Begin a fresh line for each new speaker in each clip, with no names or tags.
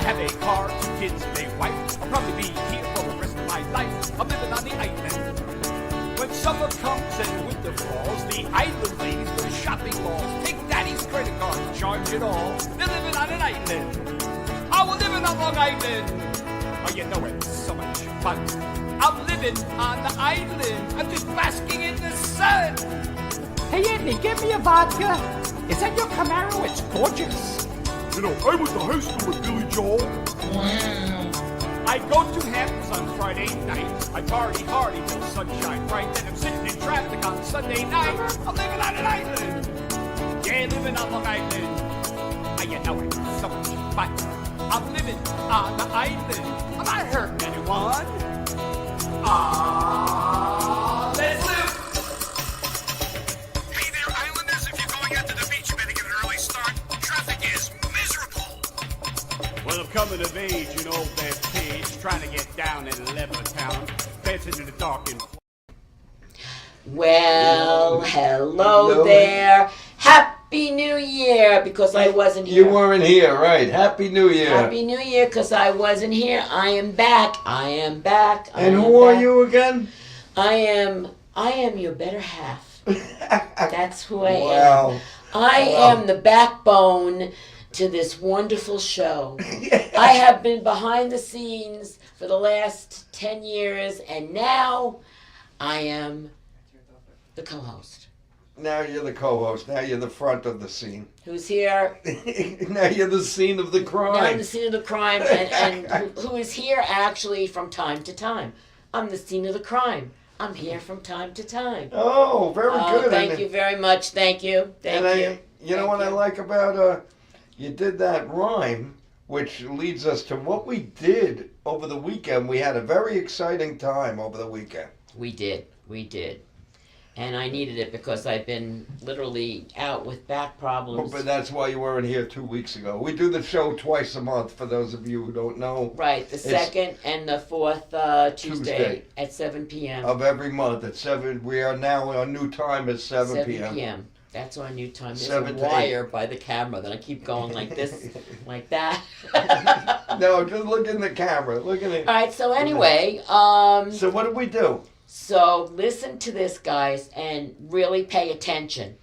have a car, 2 kids, and a wife. I'll probably be here for the rest of my life. I'm living on the island. When summer comes and winter falls, the island ladies go to shopping malls. Take daddy's credit card and charge it all. They're living on an island. Oh, we're living on Long Island. Oh, you know it's so much fun. I'm living on the island. I'm just basking in the sun.
Hey, Anthony, give me a vodka. Is that your Camaro? It's gorgeous.
You know, I went to high school with Billy Joel.
Wow.
I go to Hamptons on Friday night. I party hard till sunshine bright. Then I'm sitting in traffic on Sunday night. I'm living on an island. Yeah, living on Long Island. Oh, you know it's so much fun. I'm living on the island. I'm not hurting anyone. Ah, let's live.
Hey there, Islanders. If you're going out to the beach, you better get an early start. Traffic is miserable.
Well, I'm coming of age, you know, there's kids trying to get down in Levittown, dancing in the dark and...
Well, hello there. Happy New Year, because I wasn't here.
You weren't here, right. Happy New Year.
Happy New Year, because I wasn't here. I am back.
And who are you again?
I am your better half. That's who I
Wow.
am. I am the backbone to this wonderful show. I have been behind the scenes for the last 10 years, and now I am the co-host.
Now you're the co-host. Now you're the front of the scene.
Who's here?
Now you're the scene of the crime.
Now I'm the scene of the crime, and who is here actually from time to time. I'm the scene of the crime. I'm here from time to time.
Oh, very good.
Thank you very much. Thank you. Thank you.
You know what I like about you did that rhyme, which leads us to what we did over the weekend. We had a very exciting time over the weekend.
We did. And I needed it because I've been literally out with back problems.
But that's why you weren't here 2 weeks ago. We do the show twice a month, for those of you who don't know.
Right, the second and the fourth Tuesday at 7 p.m.
Of every month at 7. We are now, our new time is 7 p.m.
7 p.m. That's our new time. There's
7
a
to 8.
wire by the camera that I keep going like this, like that.
No, just look in the camera. Look at it.
All right, so anyway.
So what did we do?
So listen to this, guys, and really pay attention.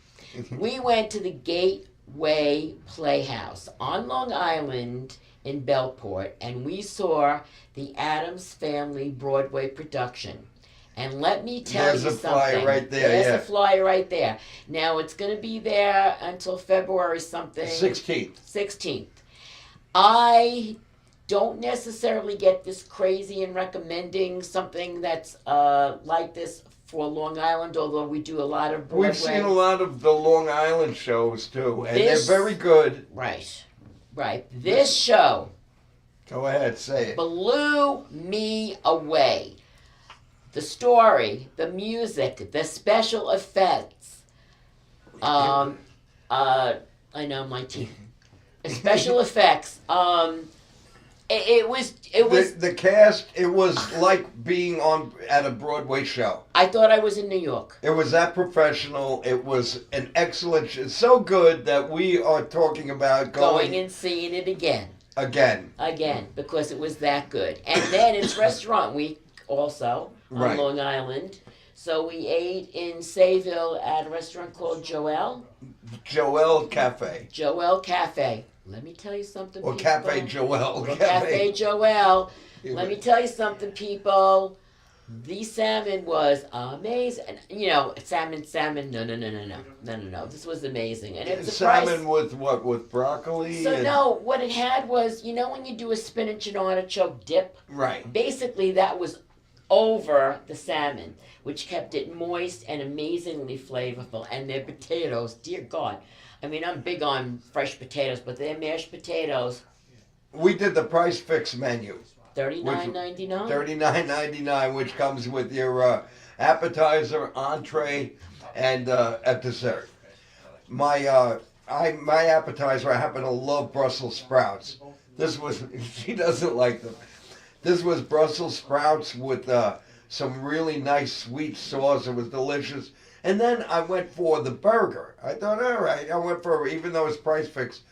We went to the Gateway Playhouse on Long Island in Bellport, and we saw the Addams Family Broadway production. And let me tell you something.
There's a flyer right there,
There's
yeah.
a flyer right there. Now, it's going to be there until February something.
16th.
16th. I don't necessarily get this crazy in recommending something that's like this for Long Island, although we do a lot of Broadway.
We've seen a lot of the Long Island shows, too, and
This-
they're very good.
Right. This show
Go ahead, say it.
blew me away. The story, the music, the special effects. I know my teeth. Special effects. It was.
The cast, it was like being at a Broadway show.
I thought I was in New York.
It was that professional. It was an excellent show. So good that we are talking about
Going and seeing it again.
again.
Because it was that good. And then it's Restaurant Week also on
Right.
Long Island. So we ate in Sayville at a restaurant called Joel
Cafe.
Cafe. Let me tell you something,
Or
people.
Cafe Joel.
Or Cafe Joel. Let me tell you something, people. The salmon was amazing. And, you know, salmon. No. This was amazing. And it's a
Salmon with what? With broccoli?
So
and-
no, what it had was, you know when you do a spinach and artichoke dip?
Right.
Basically that was over the salmon, which kept it moist and amazingly flavorful. And their potatoes, dear God. I mean, I'm big on fresh potatoes, but their mashed potatoes,
We did the price fix menu.
$39.99.
$39.99, which comes with your appetizer, entree, and a dessert. My appetizer, I happen to love Brussels sprouts. This was, she doesn't like them. This was Brussels sprouts with some really nice sweet sauce. It was delicious. And then I went for the burger. I thought, all right, I went for, even though it's price fixed,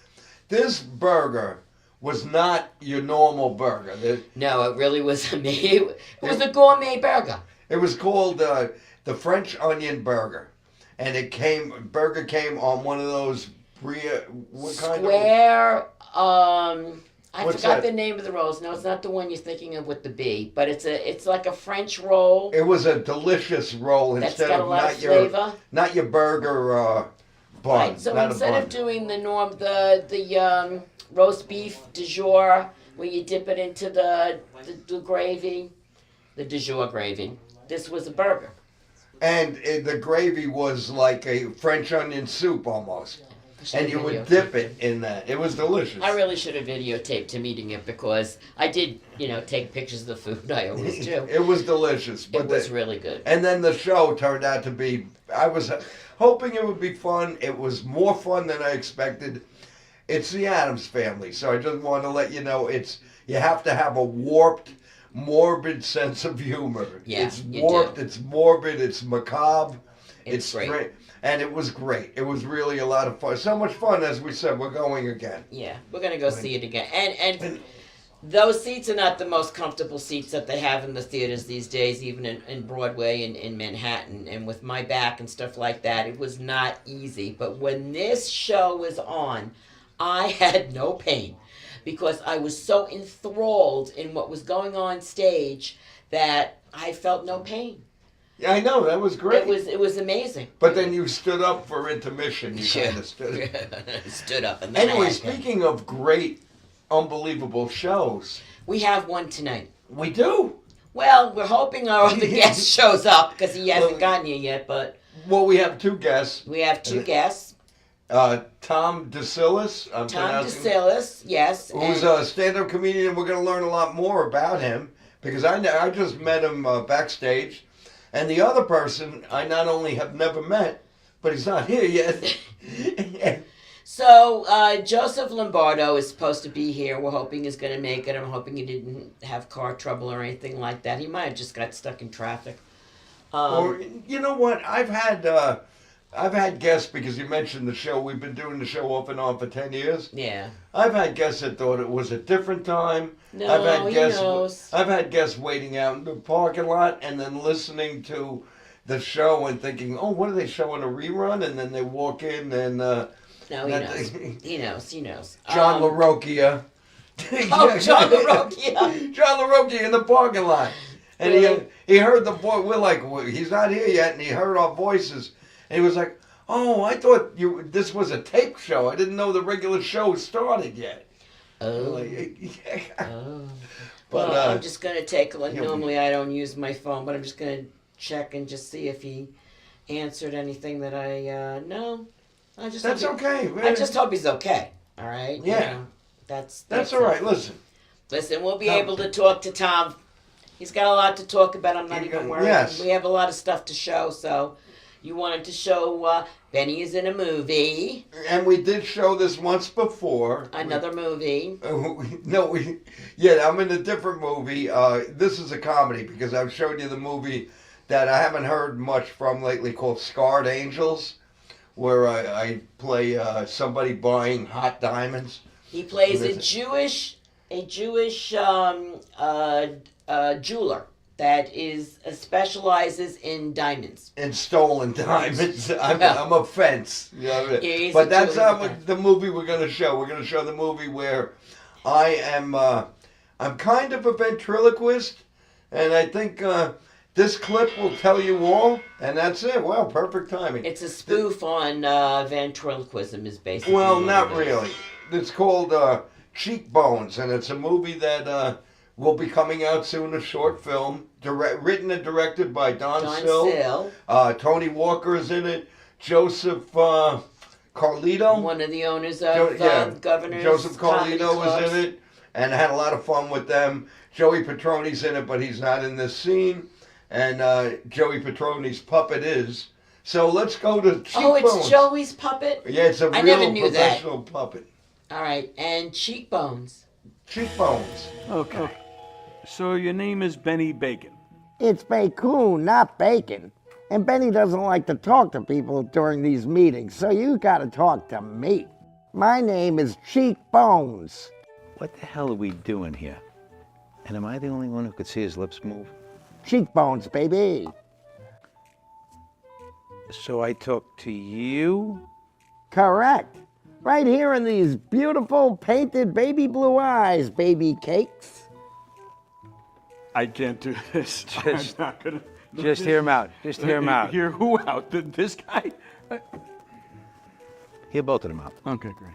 this burger was not your normal burger.
No, it really was amazing. It was a gourmet burger.
It was called the French Onion Burger, and burger came on one of those
Square. I
What's
forgot
that?
the name of the rolls. No, it's not the one you're thinking of with the B, but it's like a French roll.
It was a delicious roll
That's
instead
got a
of
lot
not
of
your
flavor.
not your burger bun.
Right. So
not a
instead
bun.
of doing the roast beef du jour, where you dip it into the gravy, the du jour gravy, this was a burger.
And the gravy was like a French onion soup almost. And you would
Videotaped
dip it in that. It was delicious.
I really should have videotaped him eating it because I did, take pictures of the food. I always do.
It was delicious. But
It was really good.
And then the show turned out to be, I was hoping it would be fun. It was more fun than I expected. It's the Addams Family. So I just want to let you know you have to have a warped, morbid sense of humor.
Yeah,
it's
you
warped,
do.
it's morbid, it's macabre.
It's great.
And it was great. It was really a lot of fun. So much fun, as we said, we're going again.
Yeah, we're going to go see it again. And those seats are not the most comfortable seats that they have in the theaters these days, even in Broadway and in Manhattan. And with my back and stuff like that, it was not easy. But when this show was on, I had no pain because I was so enthralled in what was going on stage that I felt no pain.
Yeah, I know. That was great.
It was amazing.
But then you stood up for intermission. You kind of stood
Stood up. And then
Anyway, speaking of great, unbelievable shows,
we have one tonight.
we do.
Well, we're hoping our other guest shows up because he hasn't gotten here yet, but
Well, we have two guests.
we have two guests.
Tom DeSillis.
Tom DeSillis, yes.
Who's
and
a stand-up comedian. We're going to learn a lot more about him because I just met him backstage. And the other person I not only have never met, but he's not here yet.
So, Joseph Lombardo is supposed to be here. We're hoping he's going to make it. I'm hoping he didn't have car trouble or anything like that. He might have just got stuck in traffic.
Or you know what? I've had guests because you mentioned the show. We've been doing the show off and on for 10 years.
Yeah.
I've had guests that thought it was a different time.
No,
I've had
he
guests.
knows.
I've had guests waiting out in the parking lot and then listening to the show and thinking, "Oh, what are they showing a rerun?" And then they walk in and
No, he knows. He knows.
John LaRocchia.
Oh, John LaRocchia.
John LaRocchia in the parking lot, and
Really?
he heard the voice. We're like, well, he's not here yet, and he heard our voices, and he was like, "Oh, I thought this was a tape show. I didn't know the regular show started yet."
Oh.
Like,
Oh.
But,
Well, I'm just going to take a look.
he'll be-
Normally, I don't use my phone, but I'm just going to check and just see if he answered anything that I no. I just
That's
hope
okay.
I just hope he's okay. All right.
Yeah.
That's
all right.
it.
Listen.
Listen, we'll be
Tom-
able to talk to Tom. He's got a lot to talk about. I'm not even worried.
Yes.
We have a lot of stuff to show. So, you wanted to show Benny is in a movie,
And we did show this once before.
another movie.
Yeah, I'm in a different movie. This is a comedy because I've showed you the movie that I haven't heard much from lately called Scarred Angels, where I play somebody buying hot diamonds.
He plays
What
a
is it?
Jewish jeweler that specializes in diamonds.
And stolen diamonds. I'm a fence. You know what I mean?
Yeah, he's
But
a
that's
Jewish
not the movie we're going to show. We're going to show the movie where I am. I'm kind of a ventriloquist, and I think this clip will tell you all. And that's it. Well, perfect timing.
It's a spoof on ventriloquism, is basically.
Well,
what
not
it is.
really. It's called Cheekbones, and it's a movie that will be coming out soon. A short film, written and directed by Don Sill. Tony Walker is in it. Joseph Carlito.
One of the owners of Governor's
Joseph
Comedy
Carlito
Clubs.
was in it, and I had a lot of fun with them. Joey Petroni's in it, but he's not in this scene. And Joey Petroni's puppet is. So let's go to Cheekbones.
Oh, it's Joey's puppet?
Yeah, it's a
I
real
never knew that.
professional puppet.
All right, and Cheekbones.
Cheekbones.
Okay. So your name is Benny Bacon.
It's Bacon, not bacon. And Benny doesn't like to talk to people during these meetings, so you gotta talk to me. My name is Cheekbones.
What the hell are we doing here? And am I the only one who could see his lips move?
Cheekbones, baby.
So I talk to you?
Correct. Right here in these beautiful painted baby blue eyes, baby cakes.
I can't do this.
Just-
I'm not gonna.
Just hear him out. Just hear him out.
Hear who out? This guy?
Hear both of them out.
Okay, great.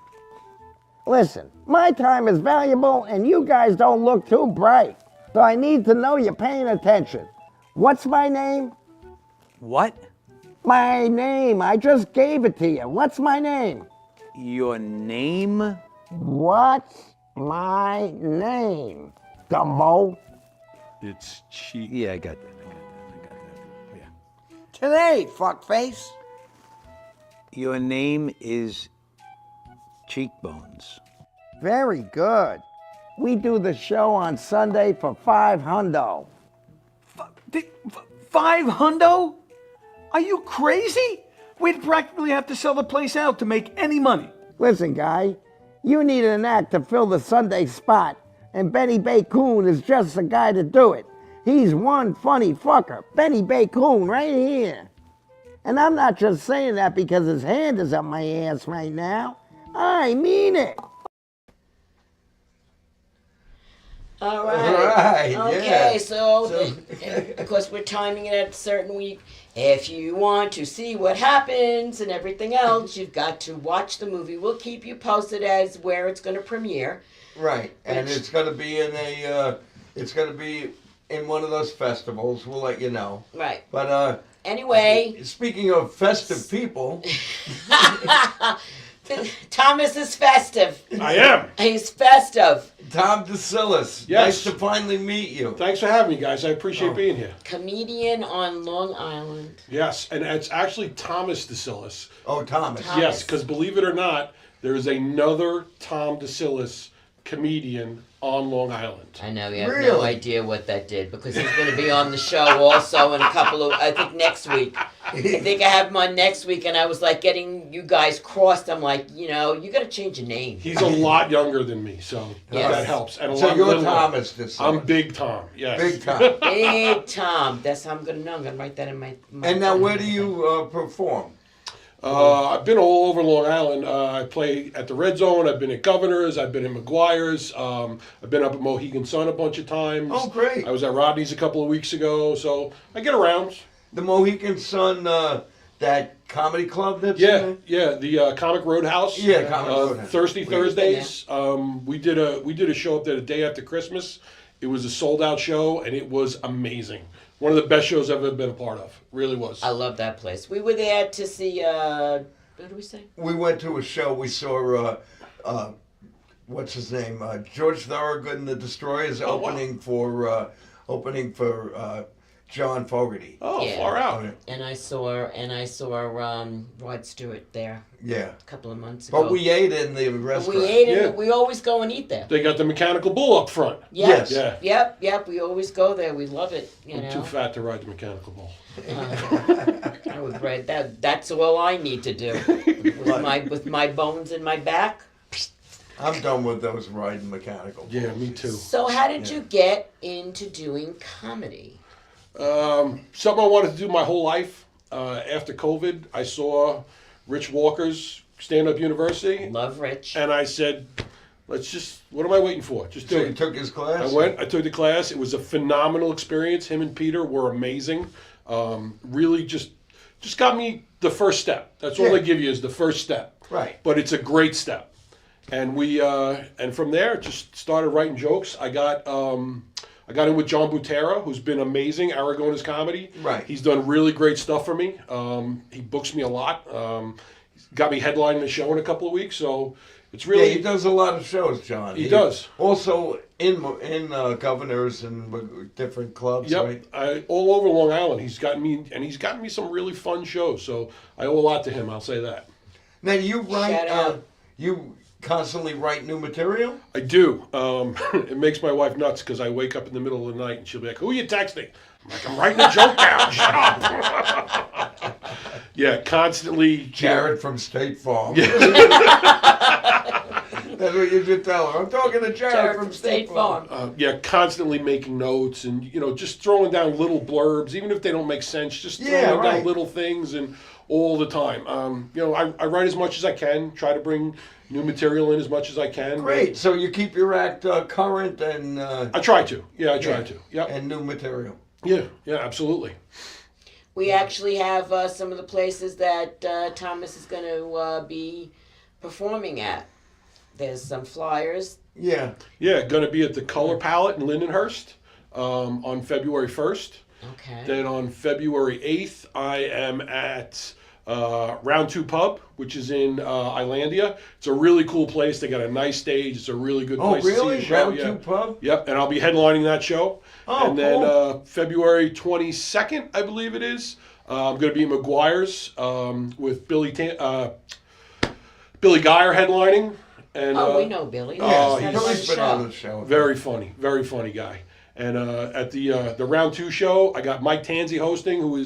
Listen, my time is valuable and you guys don't look too bright. So I need to know you're paying attention. What's my name?
What?
My name. I just gave it to you. What's my name?
Your name?
What's my name? Dumbo.
It's cheek.
Yeah, I got that. Yeah.
Today, fuckface.
Your name is Cheekbones.
Very good. We do the show on Sunday for $500.
$500? Are you crazy? We'd practically have to sell the place out to make any money.
Listen, guy, you need an act to fill the Sunday spot, and Benny Bacon is just the guy to do it. He's one funny fucker, Benny Bacon, right here. And I'm not just saying that because his hand is up my ass right now. I mean it.
All right.
Right,
Okay,
yeah.
so of course we're timing it at a certain week. If you want to see what happens and everything else, you've got to watch the movie. We'll keep you posted as where it's going to premiere.
Right, and it's going to be in one of those festivals. We'll let you know.
Right.
But
Anyway,
speaking of festive people,
Thomas is festive.
I am.
He's festive.
Tom DeSillis.
Yes.
Nice to finally meet you.
Thanks for having me, guys. I appreciate being here.
Comedian on Long Island.
Yes, and it's actually Thomas DeSillis.
Oh, Thomas.
Thomas.
Yes, because believe it or not, there is another Tom DeSillis comedian on Long Island.
I know, you have no
Really?
idea what that did because he's going to be on the show also in a couple of, I think next week. I think I have him on next week, and I was like getting you guys crossed. I'm like, you got to change your name.
He's a lot younger than me, so
Yes.
that helps. And a
So
lot
you're
littler.
Thomas DeSillis.
I'm Big Tom, yes.
Big Tom.
Big Tom. That's how I'm going to know. I'm going to write that in my
And now where do you perform?
I've been all over Long Island. I play at the Red Zone. I've been at Governor's. I've been at McGuire's. I've been up at Mohegan Sun a bunch of times.
Oh, great.
I was at Rodney's a couple of weeks ago, so I get around.
The Mohegan Sun, that comedy club that's in
Yeah,
there?
the Comic Roadhouse.
Yeah, Comic Roadhouse.
Thursdays. We did a show up there the day after Christmas. It was a sold out show, and it was amazing. One of the best shows I've ever been a part of. Really was.
I love that place. We were there to see, what did we say?
We went to a show. We saw, what's his name? George Thorogood and the Destroyers
Oh, wow.
opening for John Fogerty.
Oh,
Yeah.
far out.
And I saw Rod Stewart there
Yeah.
a couple of months ago.
But we ate in the restaurant.
We ate
Yeah.
it. We always go and eat there.
They got the mechanical bull up front.
Yep.
Yes.
Yeah.
Yep. We always go there. We love it.
I'm too fat to ride the mechanical bull.
I was right. That's all I need to do with my bones in my back.
I'm done with those riding mechanical.
Yeah, me too.
So how did you get into doing comedy?
Something I wanted to do my whole life. After COVID, I saw Rich Walker's stand-up university,
Love Rich.
and I said, what am I waiting for? Just do
So
it.
you took his class?
I took the class. It was a phenomenal experience. Him and Peter were amazing. Really just got me the first step. That's all
Yeah.
they give you is the first step.
Right.
But it's a great step. And and from there just started writing jokes. I got in with John Butera, who's been amazing, Aragona's comedy.
Right.
He's done really great stuff for me. He books me a lot. He's got me headlining the show in a couple of weeks, so it's really...
Yeah, he does a lot of shows, John.
He does.
Also in Governors and different clubs,
Yep,
right?
all over Long Island. He's gotten me some really fun shows, so I owe a lot to him, I'll say that.
Now, you write...
Shout out.
You constantly write new material?
I do. It makes my wife nuts because I wake up in the middle of the night and she'll be like, "Who are you texting?" I'm like, "I'm writing a joke down. Shut up." Yeah, constantly.
Jared from State Farm. That's what you should tell her. I'm talking to Jared from State Farm.
Yeah, constantly making notes and just throwing down little blurbs, even if they don't make sense. Just throwing down little things and all the time. I write as much as I can. Try to bring new material in as much as I can.
Great. So you keep your act current and.
I try to. Yeah, I try to. Yeah.
And new material.
Yeah. Yeah. Absolutely.
We actually have some of the places that Thomas is going to be performing at. There's some flyers.
Yeah.
Yeah, going to be at the Color Palette in Lindenhurst on February 1st.
Okay.
Then on February 8th, I am at Round 2 Pub, which is in Islandia. It's a really cool place. They got a nice stage. It's a really good place to see a show.
Round 2 Pub?
Yep, and I'll be headlining that show.
Oh,
and then
cool.
February 22nd, I believe it is, I'm going to be at McGuire's with Billy Geyer headlining. And,
we know Billy.
Billy's been on the show.
Very funny guy. And at the Round 2 show, I got Mike Tanzi hosting, who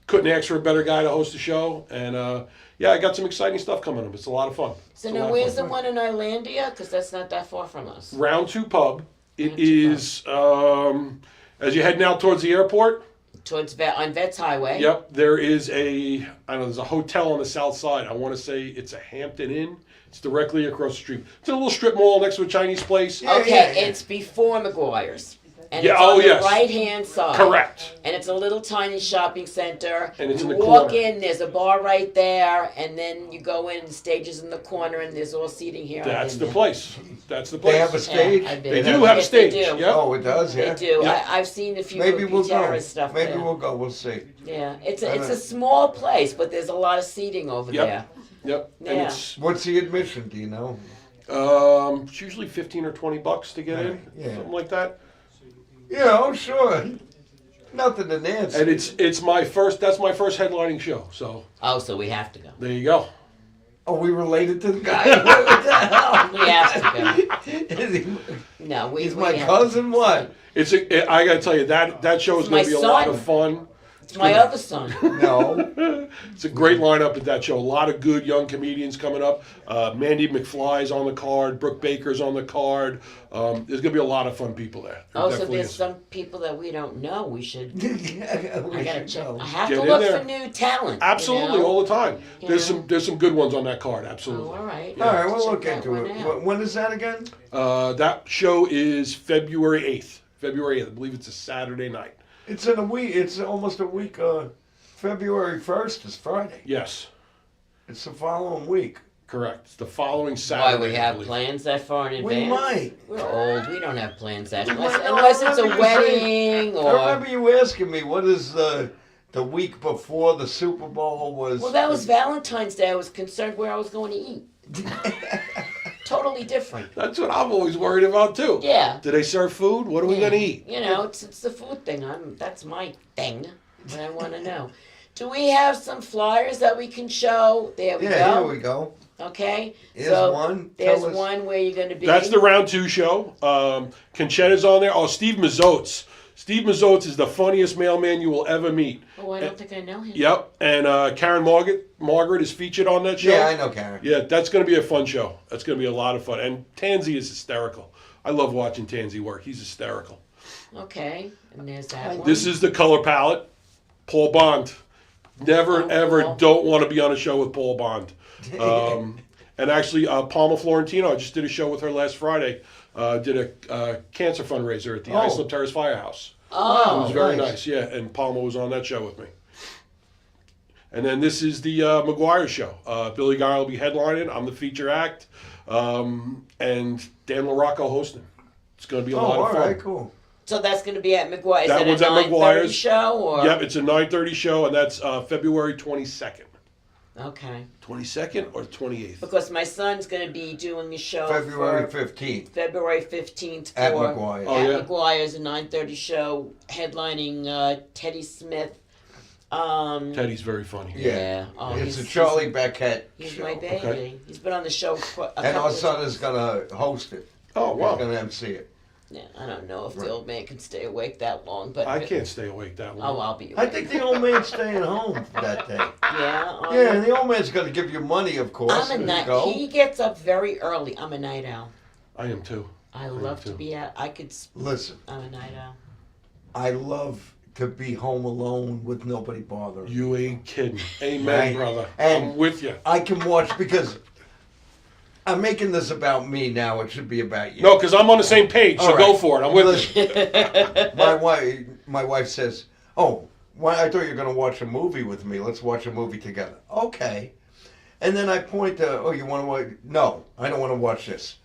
couldn't ask for a better guy to host the show. And I got some exciting stuff coming up. It's a lot of fun.
So now where's the one in Islandia? Because that's not that far from us.
Round 2 Pub. It is as you're heading out towards the airport.
Towards on Vets Highway.
Yep, there is there's a hotel on the south side. I want to say it's a Hampton Inn. It's directly across the street. It's a little strip mall next to a Chinese place.
It's before McGuire's. And
Yeah,
it's on
yes.
the right-hand side.
Correct.
And it's a little tiny shopping center.
And it's
you
in the
walk
corner.
in, there's a bar right there, and then you go in, the stage is in the corner, and there's all seating here.
That's the place. That's the place.
They have a stage?
Yeah, I've been
They
there.
do have a
Yes, they
stage.
do.
Yep.
Oh, it does, yeah.
They do.
Yeah.
I've seen a few
Maybe
of
we'll go.
Gutierrez stuff
Maybe
there.
we'll go. We'll see.
Yeah, it's a small place, but there's a lot of seating over
Yep.
there.
Yep. And
Yeah.
it's
What's the admission? Do you know?
it's usually $15 or $20 to get in.
Yeah.
Something like that.
Yeah, oh sure. Nothing to Nancy.
And it's my first. That's my first headlining show. So
Oh, so we have to go.
there you go.
Oh, we related to the guy? What the hell?
We have to
Is he,
go. No, we.
he's
we
my
have
cousin? What?
I gotta tell you that show is
It's
gonna
my
be a lot
son.
of fun.
It's my other son.
No.
It's a great lineup at that show. A lot of good young comedians coming up. Mandy McFly's on the card. Brooke Baker's on the card. There's going to be a lot of fun people there.
Oh, so there's some people that we don't know. We should.
Yeah, we
I gotta
should
check.
go.
I have
Get
to
in
look
there.
for new talent.
Absolutely, all the time.
You
There's
know?
some good ones on that card.
Oh,
Absolutely.
all right.
All right, we'll
Check
look
that
into
one
it.
out.
When is that again?
That show is February 8th. February 8th. I believe it's a Saturday night.
It's in a week. It's almost a week. February 1st is Friday.
Yes,
It's the following week.
correct. It's the following Saturday.
Why we
I
have
believe.
plans that far in
We
advance?
might.
We're old. We don't have plans that
might
unless,
not.
unless
I
it's a
remember you
wedding
I
or.
remember you asking me what is the week before the Super Bowl was.
Well, that was Valentine's Day. I was concerned where I was going to eat. Totally different.
That's what I'm always worried about too.
Yeah.
Do they serve food? What are we
Yeah.
going to eat?
You know, it's the food thing. That's my thing. But I want to know. Do we have some flyers that we can show? There we
Yeah,
go.
here we go.
Okay.
Here's
so
one.
There's
Tell us-
one where you're going to be.
That's the Round 2 show. Conchetta's on there. Oh, Steve Mazzotes. Steve Mazzotes is the funniest mailman you will ever meet.
Oh, I don't think I know him.
Yep, and Karen Margaret is featured on that show.
Yeah, I know Karen.
Yeah, that's going to be a fun show. That's going to be a lot of fun. And Tansy is hysterical. I love watching Tansy work. He's hysterical.
Okay. And there's that one.
This is the color palette. Paul Bond. Never,
Oh,
ever
Paul.
don't want to be on a show with Paul Bond. And actually, Palma Florentino, I just did a show with her last Friday. Did a cancer fundraiser at the
Oh.
Islip Terrace Firehouse.
Oh.
It was very
nice.
nice, yeah. And Palma was on that show with me. And then this is the McGuire show. Billy Geyer will be headlining. I'm the feature act. And Dan LaRocco hosting. It's going to be a lot
Oh,
of
all
fun.
right, cool.
So that's going to be at McGuire. Is
That
that
one's
a
at
9:30
McGuire's.
show? Or?
Yep, it's a 9:30 show, and that's February 22nd.
Okay.
22nd or 28th?
Because my son's going to be doing a show
February
for
15th.
February 15th for
At McGuire.
Oh,
at
yeah?
McGuire's a 9:30 show headlining Teddy Smith.
Teddy's very funny.
Yeah. Oh,
It's
he's-
a Charlie Beckett
He's
show.
my baby.
Okay.
He's been on the show for a
And
couple
our
of
son
times.
is going to host it.
Oh,
He's
wow.
going to MC it.
Yeah, I don't know if the old man can stay awake that long, but
I can't stay awake that long.
Oh, I'll be awake.
I think the old man's staying home for that day.
Yeah.
Yeah, and the old man's going to give you money, of course.
I'm a
as you
night.
go.
He gets up very early. I'm a night owl.
I am too.
I love to be out. I could.
Listen,
I'm a night owl.
I love to be home alone with nobody bothering.
You ain't kidding. Amen,
Right.
brother.
And
I'm with you.
I can watch because I'm making this about me now. It should be about you.
No, because I'm on the same page, so
All
go
right.
for it. I'm with you.
Listen, my wife says, "Oh, I thought you were going to watch a movie with me. Let's watch a movie together." Okay. And then I point to, "Oh, you want to watch?" No, I don't want to watch this.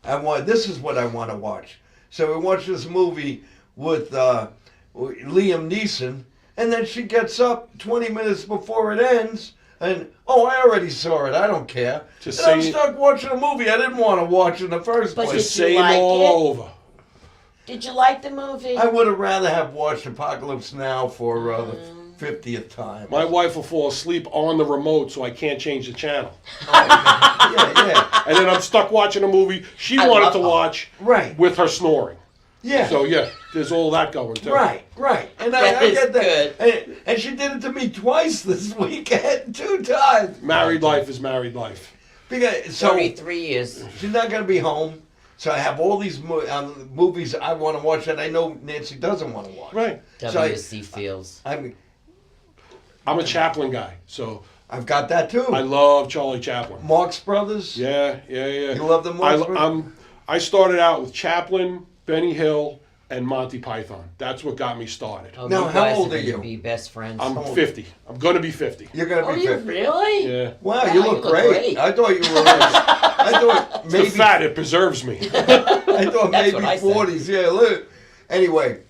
This is what I want to watch. So we watch this movie with Liam Neeson, and then she gets up 20 minutes before it ends, and oh, I already saw it. I don't care.
Just
and I'm
say-
stuck watching a movie I didn't want to watch in the first
But
place.
did you
Same
like
all
it?
over.
Did you like the movie?
I would have rather have watched Apocalypse Now for the 50th time.
My wife will fall asleep on the remote, so I can't change the channel.
Yeah,
And then I'm stuck watching a movie she
I
wanted
love
to
them.
watch
right.
with her snoring.
Yeah.
So yeah, there's all that going too.
Right. And
That
I
is
get that.
good.
And she did it to me twice this weekend, 2 times.
Married life is married life.
Because, so
33 years.
she's not going to be home. So I have all these movies I want to watch that I know Nancy doesn't want to watch.
Right.
So
W.C. Fields.
I'm
I'm a Chaplin guy, so
I've got that too.
I love Charlie Chaplin.
Marx Brothers.
Yeah.
You love the Marx Brothers?
I started out with Chaplin, Benny Hill, and Monty Python. That's what got me started.
Oh,
Now,
you
how
guys
old
are
are you?
gonna be best friends.
I'm
old?
50. I'm gonna be 50.
You're going to
Oh,
be
you
50.
really?
Yeah.
Wow,
Wow,
you look great. I thought you were. I thought
The
maybe.
fat, it preserves me.
I thought
That's
maybe
what I said.
40s. Yeah, look. Anyway,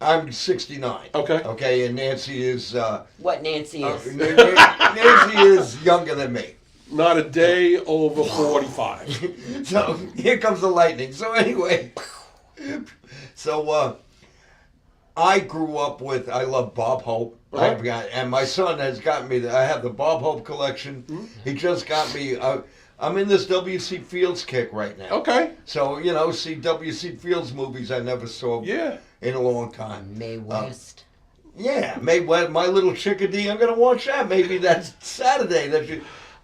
I'm 69.
Okay.
Okay, and Nancy is.
What Nancy is.
Nancy is younger than me.
Not a day over 45.
So here comes the lightning. So anyway, I grew up with. I love Bob Hope. I've got, and my son has got me. I have the Bob Hope collection. He just got me. I'm in this W.C. Fields kick right now.
Okay.
So see W.C. Fields movies I never saw
Yeah.
in a long time.
May West.
Yeah, May West, My Little Chickadee. I'm gonna watch that. Maybe that's Saturday.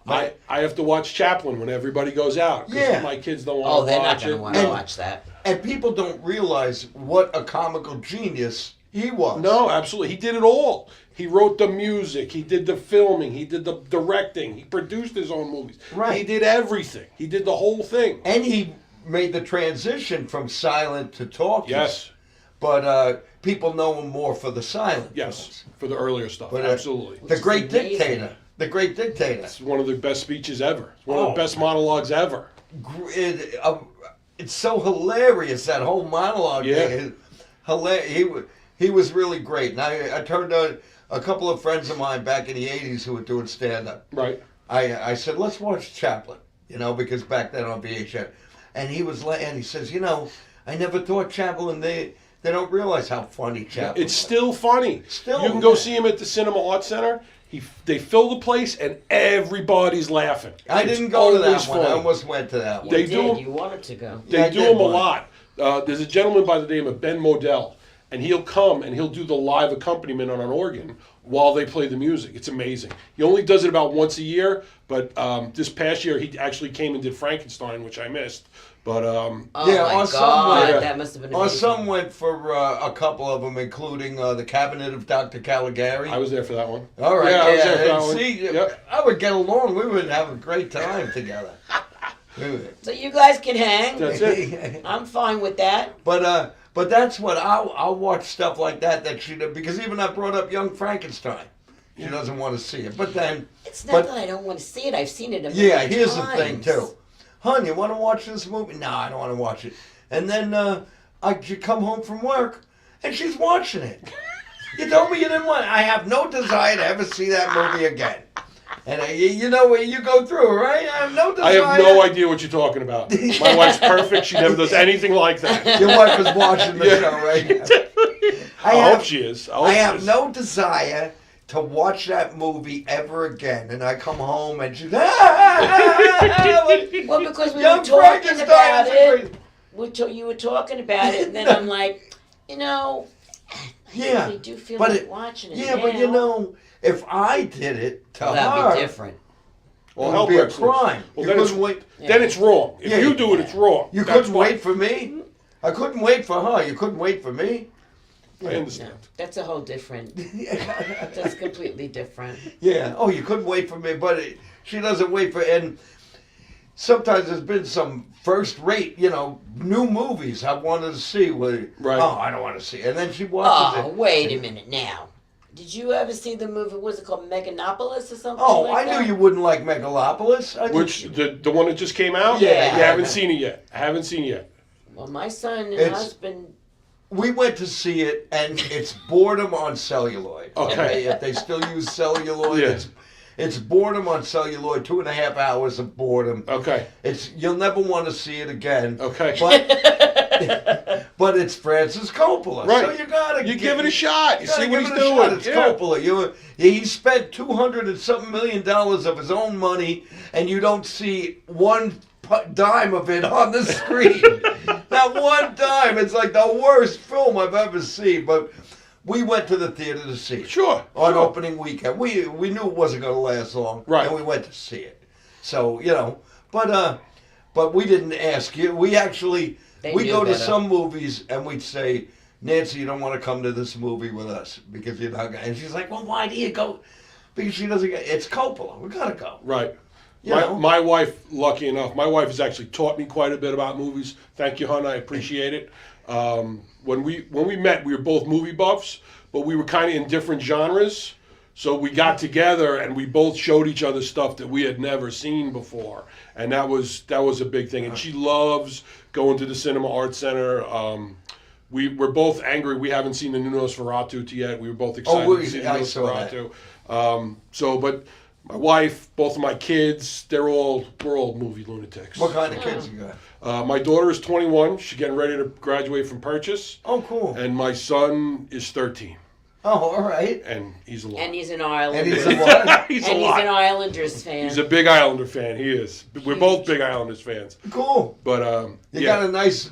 I have to watch Chaplin when everybody goes out. 'Cause
Yeah.
My kids don't want
Oh,
to
they're not
watch
gonna
it.
want to watch that.
And people don't realize what a comical genius he was.
No, absolutely. He did it all. He wrote the music. He did the filming. He did the directing. He produced his own movies.
Right.
He did everything. He did the whole thing.
And he made the transition from silent to talkies.
Yes.
But people know him more for the silent.
Yes.
films.
For the earlier stuff.
But,
Absolutely.
The Great
amazing.
Dictator. The Great Dictator.
It's one of the best speeches ever. It's one of
Oh.
the best monologues ever.
It's so hilarious, that whole monologue.
Yeah.
He was really great. And I turned to a couple of friends of mine back in the 80s who were doing stand-up.
Right.
I said, let's watch Chaplin, because back then on VHS. And he says, I never thought Chaplin, they don't realize how funny Chaplin
It's
was.
still funny.
Still,
You can go
yeah.
see him at the Cinema Arts Center. They fill the place and everybody's laughing.
I
It's
didn't go to that
always
one. I
funny.
almost went to that one.
They
You
do-
did. You wanted to go.
They
Yeah, I
do
did
them a
one.
lot. There's a gentleman by the name of Ben Modell, and he'll come and he'll do the live accompaniment on an organ while they play the music. It's amazing. He only does it about once a year, but this past year he actually came and did Frankenstein, which I missed. But
Oh
Yeah,
my
on some
God,
way-
that must have been
Our
amazing.
son went for a couple of them, including the Cabinet of Dr. Caligari.
I was there for that one.
All right,
Yeah, I was there for that
and
one.
see,
Yep.
I would get along. We would have a great time together.
So you guys can hang.
That's it.
I'm fine with that.
But that's what I'll watch stuff like that she because even I brought up Young Frankenstein. She doesn't want to see it, but then
It's not
But-
that I don't want to see it. I've seen it a million
yeah, here's
times.
the thing too. Hon, you want to watch this movie? No, I don't want to watch it. And then you come home from work and she's watching it. You told me you didn't want. I have no desire to ever see that movie again. And you know what you go through, right? I have no
I
desire.
have no idea what you're talking about. My wife's perfect. She never does anything like that.
Your wife is watching the
Yeah.
show right now.
I hope she is.
I
she
have
is.
no desire to watch that movie ever again. And I come home and she's
Well, because we
Young
were talking
Frankenstein
about
is a
it.
great-
you were talking about it, and then I'm like, you know, I
Yeah,
really do feel
but
like
it-
watching it.
Yeah, but you
now.
know, if I did it to
Well,
her,
that'd be different.
Well,
it
help
would be a
wrestlers.
crime.
Well,
You
then, it's,
couldn't wait.
then it's wrong. If
Yeah,
you do it, it's wrong.
You
That's
couldn't
why-
wait for me. I couldn't wait for her. You couldn't wait for me.
I understand.
No, that's a whole different. That's completely different.
Yeah. Oh, you couldn't wait for me, but she doesn't wait for. And sometimes there's been some first-rate, new movies I wanted to see. Where,
Right.
Oh, I don't want to see. And then she watches
Oh,
it.
wait a minute now. Did you ever see the movie? What was it called, Meganopolis or something?
Oh,
like
I
that?
knew you wouldn't like Megalopolis.
Which the one that just came out?
Yeah.
You haven't seen it yet. I haven't seen it yet.
Well, my son and
It's-
husband.
We went to see it, and it's boredom on celluloid.
Okay.
If they still use celluloid,
Yeah.
it's boredom on celluloid. 2.5 hours of boredom.
Okay.
You'll never want to see it again.
Okay.
But it's Francis Coppola,
Right.
so you gotta
You give it a shot. You
gotta
see what
give
he's
it a
doing.
shot. It's
Yeah.
Coppola. He spent $200 and something million of his own money, and you don't see one dime of it on the screen. Not one dime. It's like the worst film I've ever seen. But we went to the theater to see it.
Sure.
On
sure.
opening weekend, we knew it wasn't going to last long,
Right.
and we went to see it. So but we didn't ask you. We actually
They
we
knew
go to
better.
some movies and we'd say, Nancy, you don't want to come to this movie with us because you're not. And she's like, well, why do you go? Because she doesn't. It's Coppola. We gotta go.
Right.
You know?
My wife, lucky enough, my wife has actually taught me quite a bit about movies. Thank you, hon. I appreciate it. When we met, we were both movie buffs, but we were kind of in different genres. So we got together and we both showed each other stuff that we had never seen before, and that was a big thing. And she loves going to the Cinema Arts Center. We're both angry we haven't seen the new Nosferatu yet. We were both excited to see the
I saw that.
Nosferatu. But my wife, both of my kids, we're all movie lunatics.
What kind of kids you got?
My daughter is 21. She's getting ready to graduate from Purchase.
Oh, cool.
And my son is 13.
Oh, all right.
And he's a lot.
And he's an Islander.
And he's a what?
He's
and
a
he's
lot.
an Islanders fan.
He's a big Islander fan. He is. We're both big Islanders fans.
Cool.
But
You
yeah,
got a nice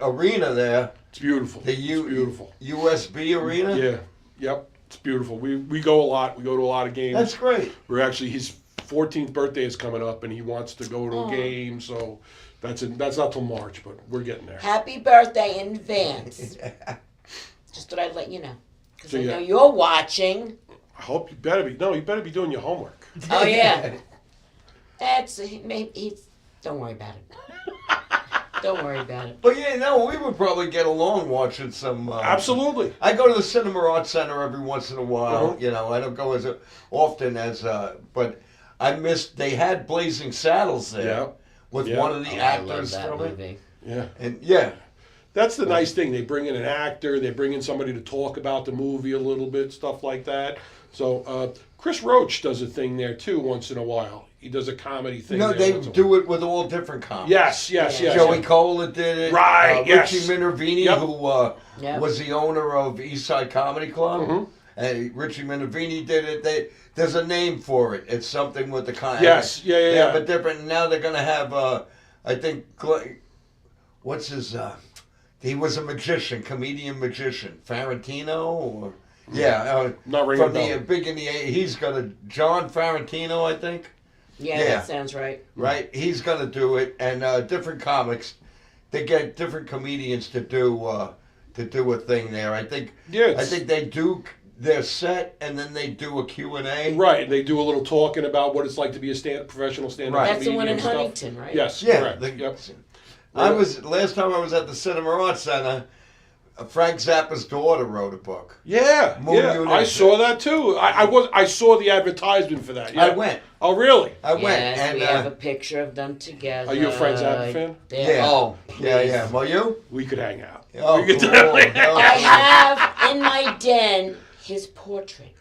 arena there.
it's beautiful.
The
It's beautiful.
USB arena.
Yeah. Yep. It's beautiful. We go a lot. We go to a lot of games.
That's great.
We're actually his 14th birthday is coming up, and he wants to go to a game. So that's not till March, but we're getting there.
Happy birthday in advance. Just thought I'd let you know. Because
So,
I
yeah.
know you're watching.
I hope you better be. No, you better be doing your homework.
Oh, yeah. Don't worry about it. Don't worry about it.
But yeah, no, we would probably get along watching some.
Absolutely.
I go to the Cinema Arts Center every once in a while.
Uh-huh.
I don't go as often as, but I missed. They had Blazing Saddles there
Yeah.
with
Yeah.
one of the
I love
actors
that
from it.
movie.
Yeah.
And yeah,
That's the nice thing. They bring in an actor. They bring in somebody to talk about the movie a little bit, stuff like that. So Chris Roach does a thing there too once in a while. He does a comedy thing.
no,
there
they
once in a
do it with all different comics.
Yes.
Joey Cola did it.
Right, yes.
Richie Minervini,
Yep.
who
Yep.
was the owner of East Side Comedy Club.
Mm-hmm.
And Richie Minervini did it. There's a name for it. It's something with the kind.
Yes, yeah.
But different. Now they're gonna have. I think. What's his? He was a magician, comedian magician, Farentino, or
Not ringing
from
a
the
bell.
big in the. He's gonna John Farentino, I think.
Yeah,
Yeah.
that sounds right.
Right, he's gonna do it, and different comics. They get different comedians to do a thing there. I think.
Yeah,
I think they do their set, and then they do a Q&A.
Right. They do a little talking about what it's like to be a professional stand-up
Right.
That's the
comedian
one in
and stuff.
Huntington, right?
Yes.
Yeah.
Correct.
the-
Yep.
Last time I was at the Cinema Arts Center. Frank Zappa's daughter wrote a book.
Yeah.
Moon
Yeah.
Unit.
I saw that too. I saw the advertisement for that. Yeah.
I went.
Oh, really?
I went,
Yes,
and
we have a picture of them together.
Are you a Frank Zappa fan?
yeah,
Oh, please.
yeah. Well, you?
We could hang out.
Oh,
we could
cool.
definitely hang out.
I have in my den his portrait.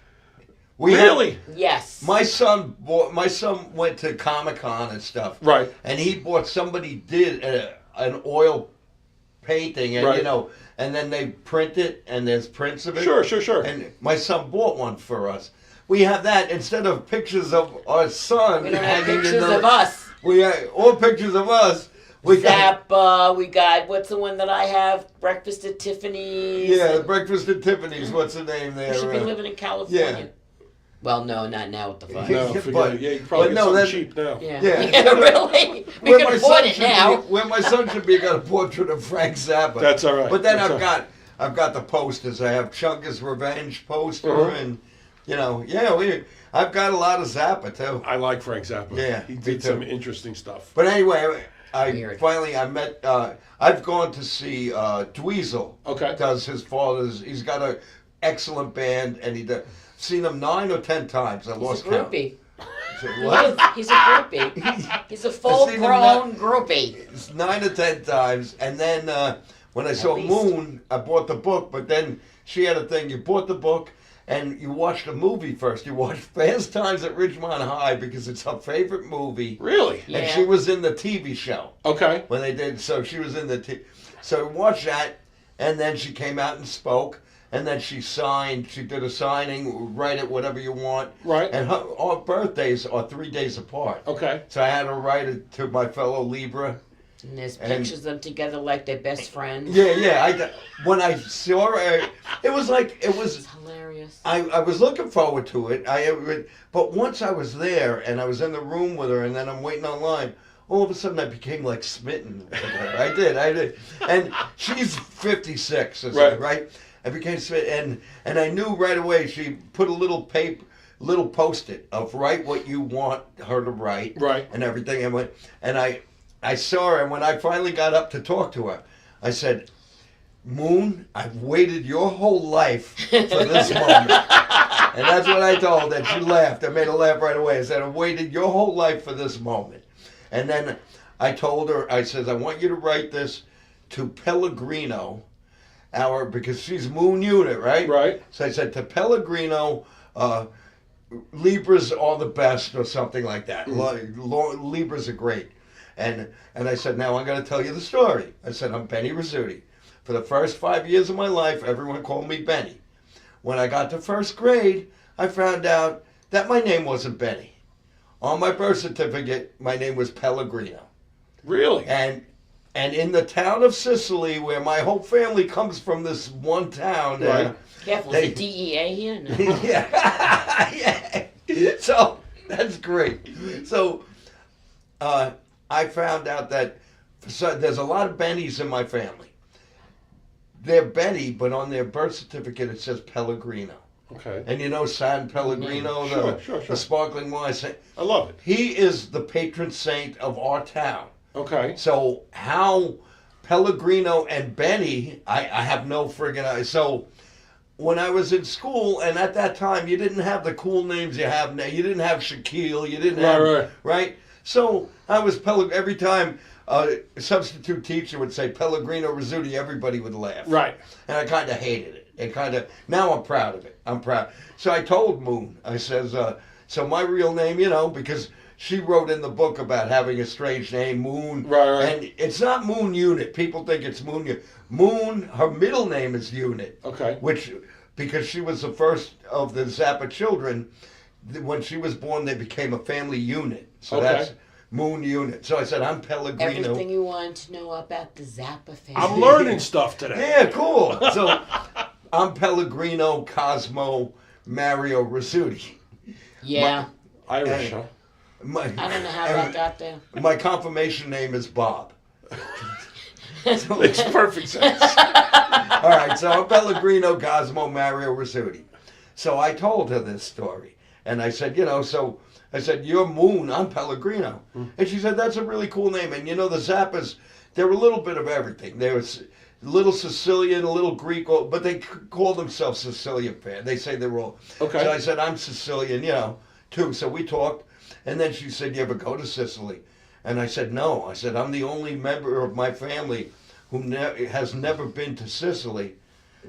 We
Really?
Yes.
My son went to Comic-Con and stuff.
Right.
And he bought, somebody did an oil painting, and
Right.
and then they print it, and there's prints of it.
Sure.
And my son bought one for us. We have that instead of pictures of our son.
We don't have
hanging in
pictures
the-
of us.
We have all pictures of us. We got,
Zappa. We got what's the one that I have? Breakfast at Tiffany's.
yeah, the Breakfast at Tiffany's. What's the name there?
You should be living in California. Well, no, not now with the fire.
No,
Yeah,
forget
but-
it. Yeah, you probably
but
get
no,
something
that-
cheap now.
Yeah,
Yeah.
really. We
Where
can
my
afford
son
it
should
now.
be, where my son should be, got a portrait of Frank Zappa.
That's all right.
But then
That's
I've got the posters. I have Chunka's Revenge poster,
Uh-huh.
and I've got a lot of Zappa too.
I like Frank Zappa.
Yeah,
He
me
did
too.
some interesting stuff.
But anyway,
Weird.
I met. I've gone to see Dweezil.
Okay.
Because his father's. He's got an excellent band, and seen him 9 or 10 times. I
He's
lost
a
count.
groupie.
So what?
He's a groupie. He's a full-grown groupie.
It's 9 or 10 times, and then when I saw
least.
Moon, I bought the book. But then she had a thing: you bought the book, and you watched the movie first. You watched Fast Times at Ridgemont High because it's her favorite movie,
Really?
Yeah.
and she was in the TV show
Okay.
when they did. So she was in the. So watch that, and then she came out and spoke. And then she signed. She did a signing. Write it whatever you want.
Right.
And our birthdays are 3 days apart.
Okay.
So I had to write it to my fellow Libra.
And there's
And-
pictures of them together like they're best friends.
Yeah. When I saw her, it was like
It's hilarious.
I was looking forward to it. But once I was there and I was in the room with her, and then I'm waiting online. All of a sudden, I became like smitten with her. I did. And she's 56, right? I became smitten, and I knew right away. She put a little post-it of write what you want her to write,
Right.
and everything. And I saw her, and when I finally got up to talk to her, I said, "Moon, I've waited your whole life for this moment." And that's what I told her. And she laughed. I made her laugh right away. I said, "I've waited your whole life for this moment." And then I told her, I said, "I want you to write this to Pellegrino, because she's Moon Unit, right?"
Right.
So I said, "To Pellegrino, Libras are the best," or something like that. Libras are great. And I said, "Now I'm going to tell you the story." I said, "I'm Benny Rizzuti. For the first 5 years of my life, everyone called me Benny. When I got to first grade, I found out that my name wasn't Benny. On my birth certificate, my name was Pellegrino.
Really?
And in the town of Sicily, where my whole family comes from, this one town,
Right.
Careful,
They-
is the DEA here? No.
yeah. So that's great. So I found out that there's a lot of Bennys in my family. They're Benny, but on their birth certificate it says Pellegrino.
Okay.
And you know San Pellegrino,
Sure.
the sparkling wine.
I love it.
He is the patron saint of our town.
Okay.
So how Pellegrino and Benny, I have no friggin' idea. So when I was in school, and at that time, you didn't have the cool names you have now. You didn't have Shaquille. You didn't have right. So I was every time a substitute teacher would say Pellegrino Rizzuti, everybody would laugh.
Right.
And I kind of hated it. Now I'm proud of it. I'm proud. So I told Moon, I says, so my real name, because she wrote in the book about having a strange name, Moon.
Right.
And it's not Moon Unit. People think it's Moon Unit. Moon, her middle name is Unit.
Okay.
Because she was the first of the Zappa children, when she was born, they became a family unit. So that's Moon Unit. So I said, I'm Pellegrino.
Everything you wanted to know about the Zappa family.
I'm learning stuff today.
Yeah, cool. So I'm Pellegrino Cosmo Mario Rizzuti.
Yeah.
Irish, huh?
I don't know how that got there.
My confirmation name is Bob.
Makes perfect sense.
All right, so I'm Pellegrino Cosmo Mario Rizzuti. So I told her this story. And I said, I said, you're Moon, I'm Pellegrino. And she said, that's a really cool name. And the Zappas, they're a little bit of everything. They were a little Sicilian, a little Greek, but they call themselves Sicilian fan. They say they're all.
Okay.
So I said, I'm Sicilian, too. So we talked. And then she said, you ever go to Sicily? And I said, no. I said, I'm the only member of my family who has never been to Sicily.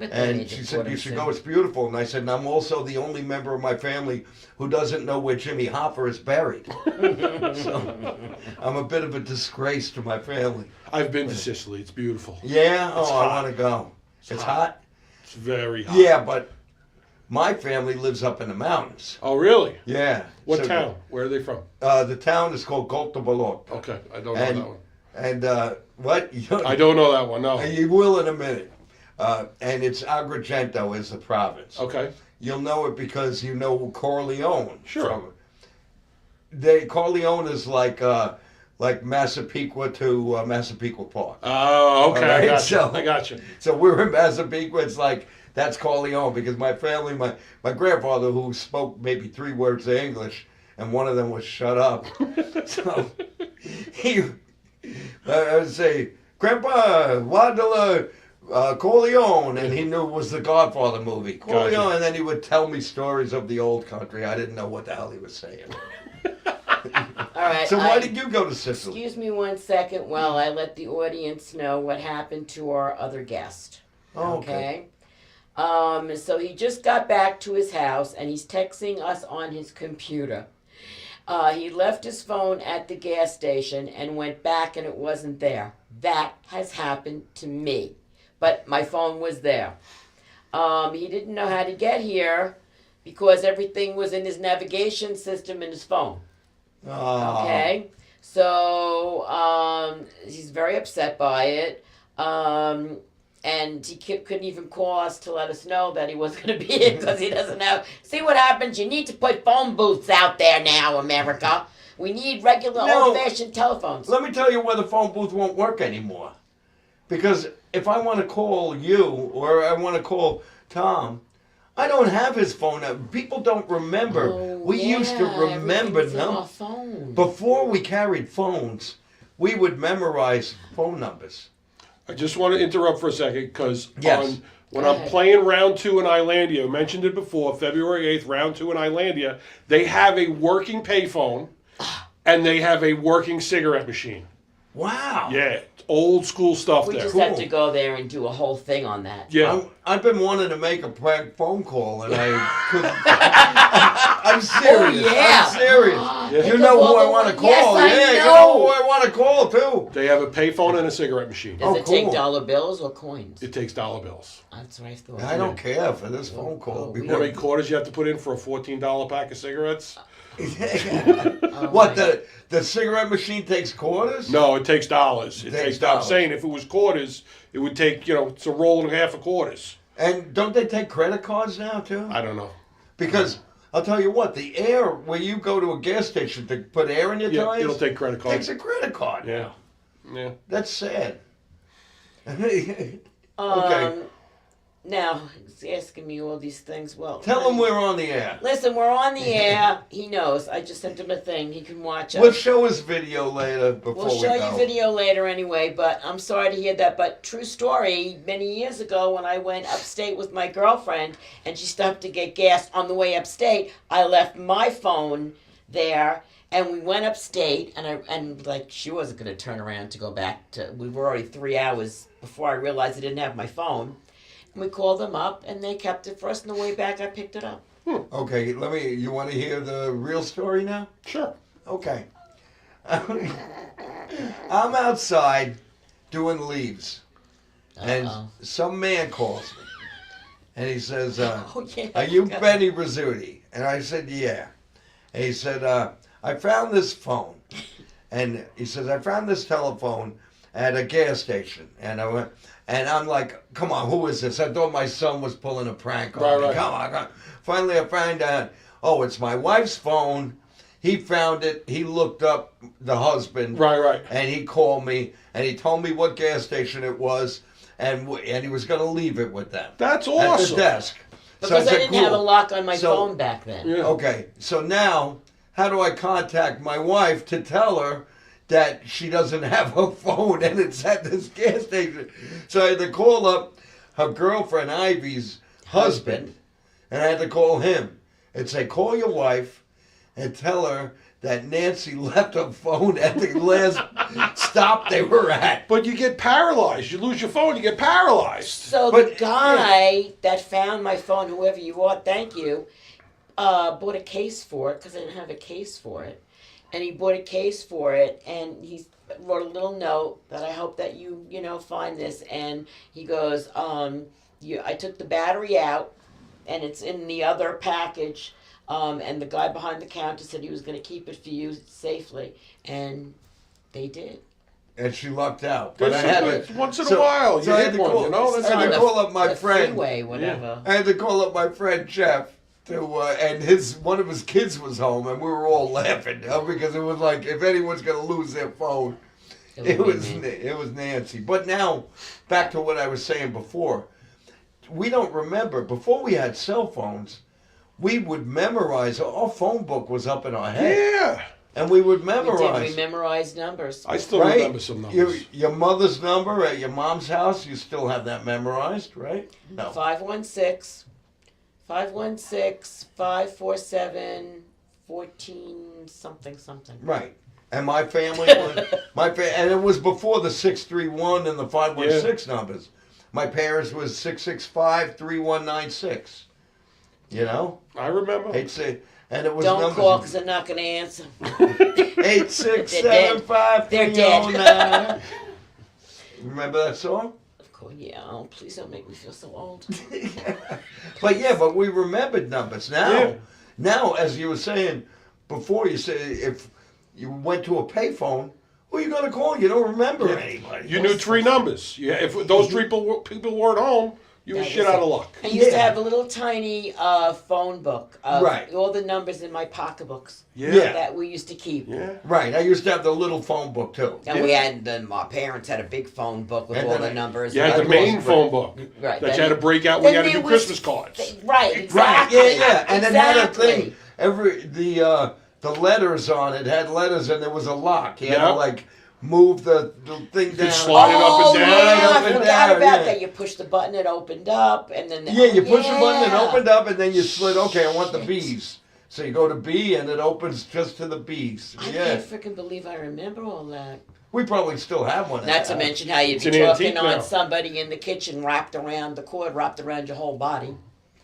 And she said, you should go, it's beautiful. And I said, and I'm also the only member of my family who doesn't know where Jimmy Hoffa is buried. So I'm a bit of a disgrace to my family.
I've been to Sicily. It's beautiful.
Yeah?
It's
I
hot.
want to go. It's hot?
It's very hot.
Yeah, but my family lives up in the mountains.
Oh, really?
Yeah.
What town? Where are they from?
The town is called Goltabalot.
Okay, I don't know that one.
And what?
I don't know that one. No.
You will in a minute. And it's Agrigento is the province.
Okay.
You'll know it because you know Corleone.
Sure.
Corleone is like Massapequa to Massapequa Park.
Oh, okay.
All right,
I got you.
So we're in Massapequa. It's like that's Corleone because my family, my grandfather, who spoke maybe 3 words of English, and one of them was "shut up." So I would say, "Grandpa, what the Corleone," and he knew it was the Godfather movie. Corleone,
Gotcha.
and then he would tell me stories of the old country. I didn't know what the hell he was saying.
All right.
So why did you go to Sicily?
Excuse me 1 second while I let the audience know what happened to our other guest.
Oh, okay.
So he just got back to his house and he's texting us on his computer. He left his phone at the gas station and went back and it wasn't there. That has happened to me. But my phone was there. He didn't know how to get here because everything was in his navigation system in his phone.
Oh.
Okay? So he's very upset by it. And he couldn't even call us to let us know that he wasn't going to be here because he doesn't have. See what happens? You need to put phone booths out there now, America. We need regular old-fashioned telephones.
Let me tell you why the phone booth won't work anymore. Because if I want to call you or I want to call Tom, I don't have his phone. People don't remember. We used to remember numbers. Before we carried phones, we would memorize phone numbers.
I just want to interrupt for a second because
Yes.
when I'm playing round 2 in Islandia, I mentioned it before, February 8th, round 2 in Islandia, they have a working payphone and they have a working cigarette machine.
Wow.
Yeah, old school stuff
We
there.
just have to go there and do a whole thing on that.
Yeah.
I've been wanting to make a prank phone call and I couldn't. I'm serious.
Oh, yeah.
I'm serious.
Yeah.
You know who I want to call.
Yes, I
You
know.
know who I want to call too.
They have a payphone and a cigarette machine.
Does it take
cool.
dollar bills or coins?
It takes dollar bills.
That's what I thought.
I don't care for this phone call.
You know how many quarters you have to put in for a $14 pack of cigarettes?
What, the cigarette machine takes quarters?
No, it takes dollars. It
Takes
takes.
dollars.
I'm saying if it was quarters, it would take, it's a roll and a half of quarters.
And don't they take credit cards now too?
I don't know.
Because I'll tell you what, the air where you go to a gas station to put air in your
Yeah,
tires,
it'll take credit cards.
takes a credit card.
Yeah. Yeah.
That's sad. Okay.
Now, he's asking me all these things. Well,
Tell him we're on the air.
Listen, we're on the air. He knows. I just sent him a thing. He can watch us.
We'll show us video later before
We'll show
we go.
you video later anyway, but I'm sorry to hear that. But true story, many years ago when I went upstate with my girlfriend and she stopped to get gas on the way upstate, I left my phone there and we went upstate and like she wasn't going to turn around to go back to, we were already 3 hours before I realized I didn't have my phone. And we called them up and they kept it for us. On the way back, I picked it up.
Okay, you want to hear the real story now?
Sure.
Okay. I'm outside doing leaves, and some man calls me, and he says,
Oh, yeah,
"Are you
okay.
Benny Rizzuti?" And I said, "Yeah." And he said, "I found this phone," and he says, "I found this telephone at a gas station," and I went. And I'm like, come on, who is this? I thought my son was pulling a prank on me.
Right.
Come on. Finally, I find out, oh, it's my wife's phone. He found it. He looked up the husband.
Right.
And he called me, and he told me what gas station it was, and he was going to leave it with them.
That's
At
awesome.
the desk.
Because I
said,
didn't have a
cool.
lock on my
So-
phone back then.
Yeah.
Okay, so now, how do I contact my wife to tell her that she doesn't have her phone and it's at this gas station? So I had to call up her girlfriend Ivy's husband, and I had to call him and say, call your wife and tell her that Nancy left her phone at the last stop they were at.
But you get paralyzed. You lose your phone, you get paralyzed.
So
But,
the guy that found my phone, whoever you are, thank you, bought a case for it because I didn't have a case for it. And he bought a case for it, and he wrote a little note that I hope that you find this. And he goes, I took the battery out, and it's in the other package. And the guy behind the counter said he was going to keep it for you safely, and they did.
and she lucked out.
There's
But I had
some-
to,
once in a while, you
I
hit
had to
one,
call,
you know? That's
I had to
the-
call up my
the
friend.
freeway, whatever.
I had to call up my friend Jeff to, and one of his kids was home, and we were all laughing because it was like if anyone's gonna lose their phone, it was Nancy. But now, back to what I was saying before, we don't remember before we had cell phones. We would memorize. Our phone book was up in our head,
Yeah.
and we would
We
memorize.
memorized numbers.
I still
Right?
remember some numbers.
Your mother's number at your mom's house, you still have that memorized, right? No.
516 547 14 something something.
Right. And my family was and it was before the 631 and the 516 numbers. My parents was 665-3196. You know?
I remember.
And it was
Don't
numbers.
call because they're not going to answer.
8675309. Remember that song?
Of course, yeah. Oh, please don't make me feel so old.
But we remembered numbers.
Yeah.
Now, as you were saying before, you said if you went to a payphone, who are you going to call? You don't remember anybody.
You knew 3 numbers. Yeah, if those people weren't home, you were
That
shit
was
out
it.
of luck.
I used to
Yeah.
have a little tiny phone book of
Right.
all the numbers in my pocketbooks
Yeah.
that we used to keep.
Yeah.
Right. I used to have the little phone book too.
And we had my parents had a big phone book with
And
all
then
the
I-
numbers.
You had the
and
main phone book
Right,
that you
then-
had to break out when you
then
had to do
there was-
Christmas cards.
Right,
Right.
exactly.
Yeah. And then had a
Exactly.
thing. The letters on it had letters, and there was a lock. You had to
Yep.
like move the thing down.
slide it up
Oh,
and down.
yeah,
Up
I
and
forgot
down,
about
yeah.
that. You pushed the button, it opened up, and then...
Yeah, you push the button, it
Yeah.
opened up, and then you slid. Okay, I want the B's. So you go to B, and it opens just to the B's.
I
Yeah,
can't freaking believe I remember all that.
we probably still have one.
Not to mention how you'd
It's
be
an
talking
antique
on
now.
somebody in the kitchen wrapped around the cord, wrapped around your whole body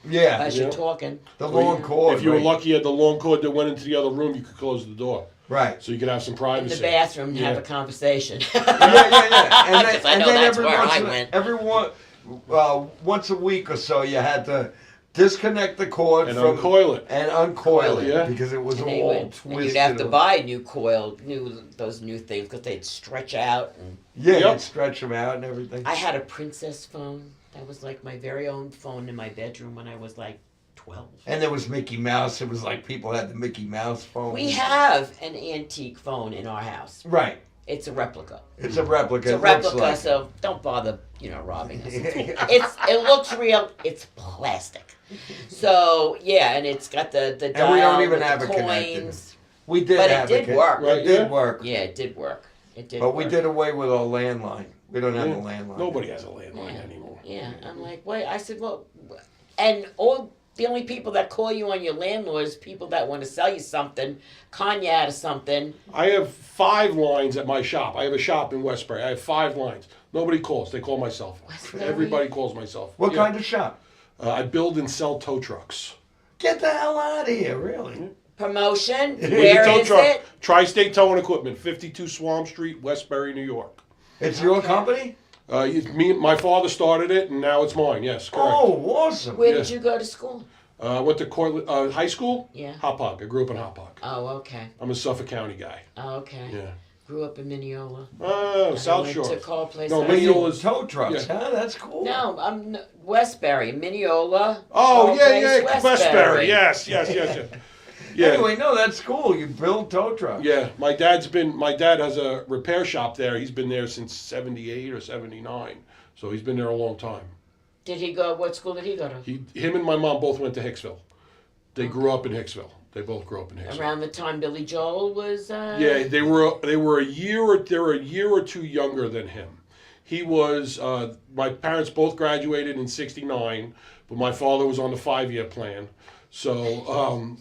Yeah,
as
Yeah.
you're talking.
the long cord.
If you were
right.
lucky, you had the long cord that went into the other room, you could close the door.
Right.
So you could have some
In
privacy.
the bathroom and have
Yeah.
a conversation.
Yeah. And
Because I know that's where I went.
Once a week or so, you had to disconnect the cord
And
from
uncoil it.
and uncoil it
Yeah.
because it was
And they
all
would,
twisted.
and you'd have to
up.
buy those new things because they'd stretch out. And
Yeah,
Yep.
you'd stretch them out and everything.
I had a princess phone. That was like my very own phone in my bedroom when I was like 12.
And there was Mickey Mouse. It was like people had the Mickey Mouse phone.
We have an antique phone in our house.
Right.
It's a replica.
It's a replica.
It's a
It looks
replica,
like-
so don't bother, robbing us. It looks real. It's plastic. So yeah, and it's got the dial
And we don't even
with
have
the
it connected.
coins.
We did
But it
have
did
kid-
work.
Right,
It did
yeah.
work.
Yeah, it did work. It did.
But we
work.
did away with our landline. We don't have
Yeah.
a landline.
Nobody has a landline
Yeah.
anymore.
Yeah, I'm like, wait. I said, well, and the only people that call you on your landlord is people that want to sell you something, con you out of something.
I have 5 lines at my shop. I have a shop in Westbury. I have 5 lines. Nobody calls. They call my cell phone.
Westbury?
Everybody calls my cell phone.
What
Yeah.
kind of shop?
I build and sell tow trucks.
Get the hell out of here, really?
Promotion.
Here's a
Where
tow
is
truck.
it?
Tri-State Towing Equipment, 52 Swamp Street, Westbury, New York.
It's your company?
My father started it, and now it's mine. Yes, correct.
Oh, awesome.
Where
Yeah.
did you go to school?
I went to high school.
Yeah.
Hauppauge. I grew up in Hauppauge.
Oh, okay.
I'm a Suffolk County guy.
Oh, okay.
Yeah.
Grew up in Mineola.
Oh, South
I
Shore.
went to call place.
No,
I-
Mineola's
Tow trucks,
Yeah.
huh? That's cool.
No, I'm Westbury, Mineola.
Oh,
Call
yeah,
place,
yeah, Westbury. Yes. Yeah.
Anyway, no, that's cool. You build tow trucks.
Yeah, my dad has a repair shop there. He's been there since 78 or 79. So he's been there a long time.
Did he go? What school did he go to?
Him and my mom both went to Hicksville. They grew up in Hicksville. They both grew up in Hicksville.
Around the time Billy Joel was.
Yeah, they were a year or two younger than him. He was my parents both graduated in '69, but my father was on the 5-year plan. So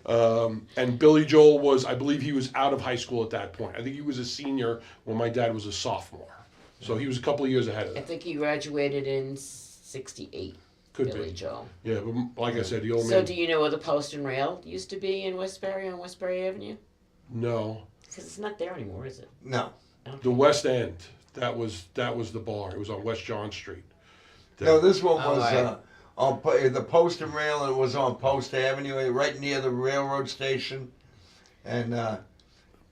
and Billy Joel was, I believe he was out of high school at that point. I think he was a senior when my dad was a sophomore. So he was a couple of years ahead of
I
that.
think he graduated in '68.
Could
Billy
be.
Joel.
Yeah, but like I said, the old
So
man.
do you know where the Post and Rail used to be in Westbury on Westbury Avenue?
No,
Because it's not there anymore, is it?
No.
the West End. That was the bar. It was on West John Street.
No, this one
Oh,
was
right.
on the Post and Rail, and it was on Post Avenue, right near the railroad station. And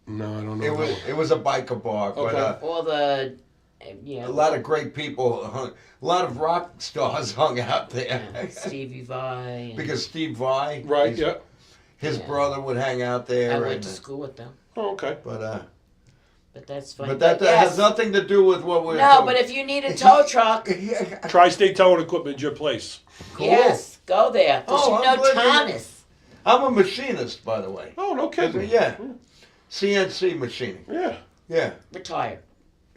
No, I don't know.
It was a biker bar,
Okay.
but
All the,
a lot of great people a lot of rock stars hung out there.
Stevie Vai. And
Because Steve Vai,
Right, yeah.
his
Yeah.
brother would hang out there.
I went
and,
to school with them.
Oh, okay.
But
But that's funny.
but that
yes.
has nothing to do with what we're
No,
doing.
but if you need a tow truck,
Tri-State Towing Equipment, your place.
Cool.
yes, go there. Does
Oh,
you
I'm
know
glad you-
Thomas?
I'm a machinist, by the way.
Oh, no kidding.
Yeah. CNC machining.
Yeah.
Yeah.
Retired.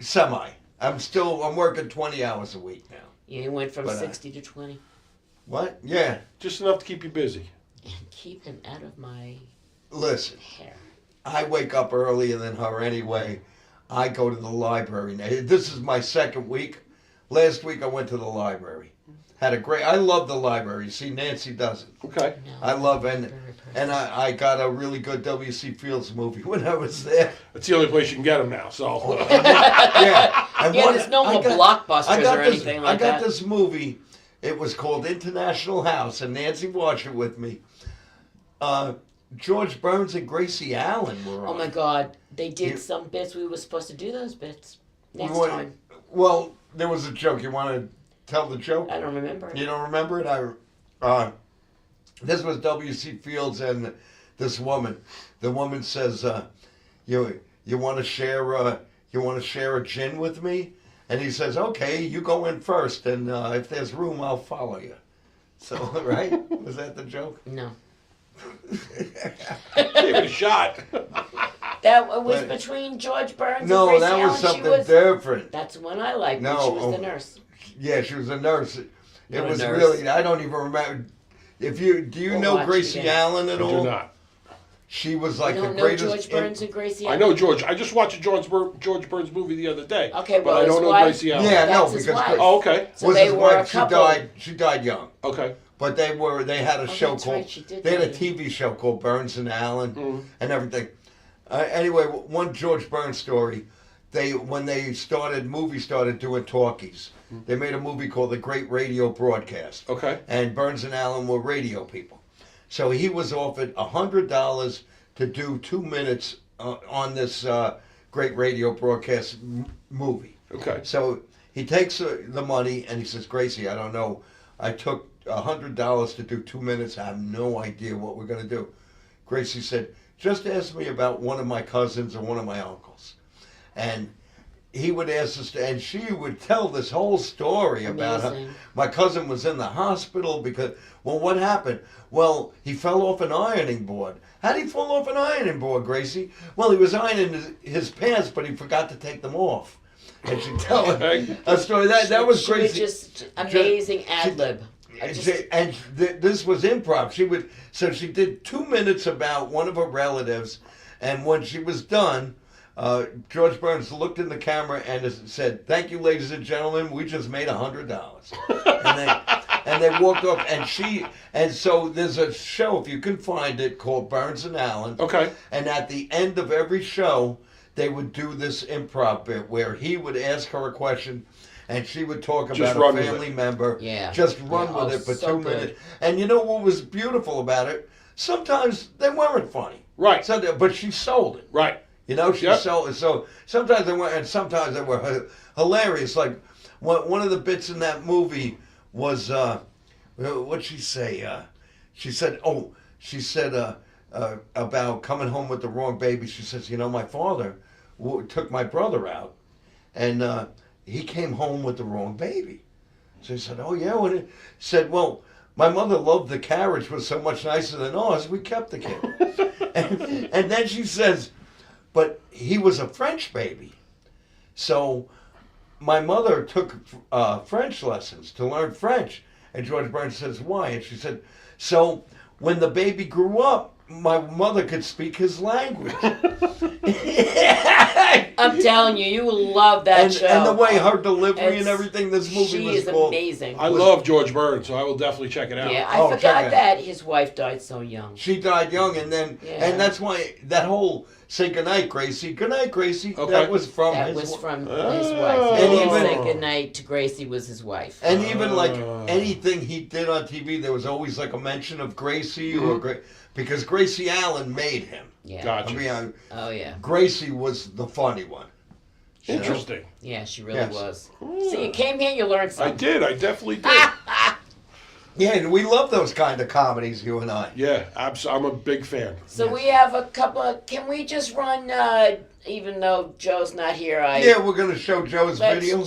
Semi. I'm working 20 hours a week now.
Yeah, he went from
But,
60 to 20.
What? Yeah.
Just enough to keep you busy.
And keep him out of my
Listen,
hair.
I wake up earlier than her anyway. I go to the library now. This is my second week. Last week I went to the library. I love the library. See, Nancy doesn't.
Okay.
No,
I love
very perfect.
and I got a really good W.C. Fields movie when I was there.
That's the only place you can get them now, so.
Yeah. And
Yeah,
one-
there's no
I
more
got-
blockbusters or anything like
I got
that.
this movie. It was called International House, and Nancy watched it with me. George Burns and Gracie Allen were on.
Oh my God, they did
You-
some bits. We were supposed to do those bits next
You want-
time.
Well, there was a joke. You want to tell the joke?
I don't remember.
You don't remember it? This was W.C. Fields and this woman. The woman says, "You want to share a gin with me?" And he says, "Okay, you go in first, and if there's room, I'll follow you." So, right? Was that the joke?
No,
Give it a shot.
that was
But-
between George Burns and
No,
Gracie
that
Allen.
was something
She was,
different.
That's the one I liked.
No,
No, she was
oh.
the nurse.
Yeah, she was a nurse. It
What a
was
nurse.
really. I don't even remember. Do you
We'll
know
watch it
Gracie
again.
Allen at
I
all?
do not.
She was
You
like the
don't know
greatest.
George Burns and Gracie
I
Allen?
know George. I just watched a George Burns movie the other day.
Okay, well,
but I don't
his
know
wife-
Gracie Allen.
Yeah, no,
That's his
because
wife.
Oh, okay.
So
was
they
his
were
wife.
a couple.
She died young.
Okay.
But they had a show
that's
called.
right, she did
They had a
die
TV show called Burns and Allen
Mhm.
and everything. Anyway, one George Burns story. When movie started doing talkies. They made a movie called The Great Radio Broadcast.
Okay.
And Burns and Allen were radio people. So he was offered $100 to do 2 minutes on this great radio broadcast movie.
Okay.
So he takes the money and he says, "Gracie, I don't know. I took $100 to do 2 minutes. I have no idea what we're going to do." Gracie said, "Just ask me about one of my cousins or one of my uncles." And he would ask us, and she would tell this whole story about how
Amazing.
my cousin was in the hospital because, well, what happened? Well, he fell off an ironing board. How did he fall off an ironing board, Gracie? Well, he was ironing his pants, but he forgot to take them off. And she'd tell a story. That was
She was
Gracie.
just amazing ad lib.
This was improv. She did 2 minutes about one of her relatives, and when she was done, George Burns looked in the camera and said, "Thank you, ladies and gentlemen. We just made $100." and they walked off. And so there's a show, if you can find it, called Burns and Allen.
Okay.
And at the end of every show, they would do this improv bit where he would ask her a question. And she would talk
Just
about
run
a
with
family
it.
member.
Yeah.
Just run
Yeah,
with
oh,
it for
so
2
good.
minutes. And you know what was beautiful about it? Sometimes they weren't funny.
Right.
But she sold it.
Right.
You know, she
Yep.
sold it. So sometimes they weren't, and sometimes they were hilarious. Like one of the bits in that movie was, what'd she say? She said about coming home with the wrong baby. She says, my father took my brother out, and he came home with the wrong baby. So he said, "Oh yeah." When he said, "Well, my mother loved the carriage was so much nicer than ours. We kept the kid." and then she says, "But he was a French baby, so my mother took French lessons to learn French." And George Burns says, "Why?" And she said, "So when the baby grew up, my mother could speak his language."
I'm telling you, you will love that show.
And the way her delivery
It's-
and everything, this movie
she
was
is
called.
amazing.
I love George Burns, so I will definitely check it out.
Yeah,
Oh,
I
check it
forgot
out.
that his wife died so young.
She died young, and
Yeah.
that's why that whole "say goodnight, Gracie," "goodnight, Gracie,"
Okay.
that was from
That
his
was
wa-
from his
Oh.
wife.
And
And
even-
say goodnight to Gracie was his wife.
And even like anything he did on TV, there was always like a mention of Gracie or because Gracie Allen made him.
Yeah.
Gotcha.
I mean,
Oh yeah.
Gracie was the funny one.
Interesting.
Yeah, she really
Yes.
was. See, you came here, you learned
I
something.
did. I definitely did.
Yeah, and we love those kind of comedies, you and I.
Yeah, I'm a big fan.
So we have a couple of. Can we just run? Even though Joe's not here,
Yeah, we're gonna show Joe's video.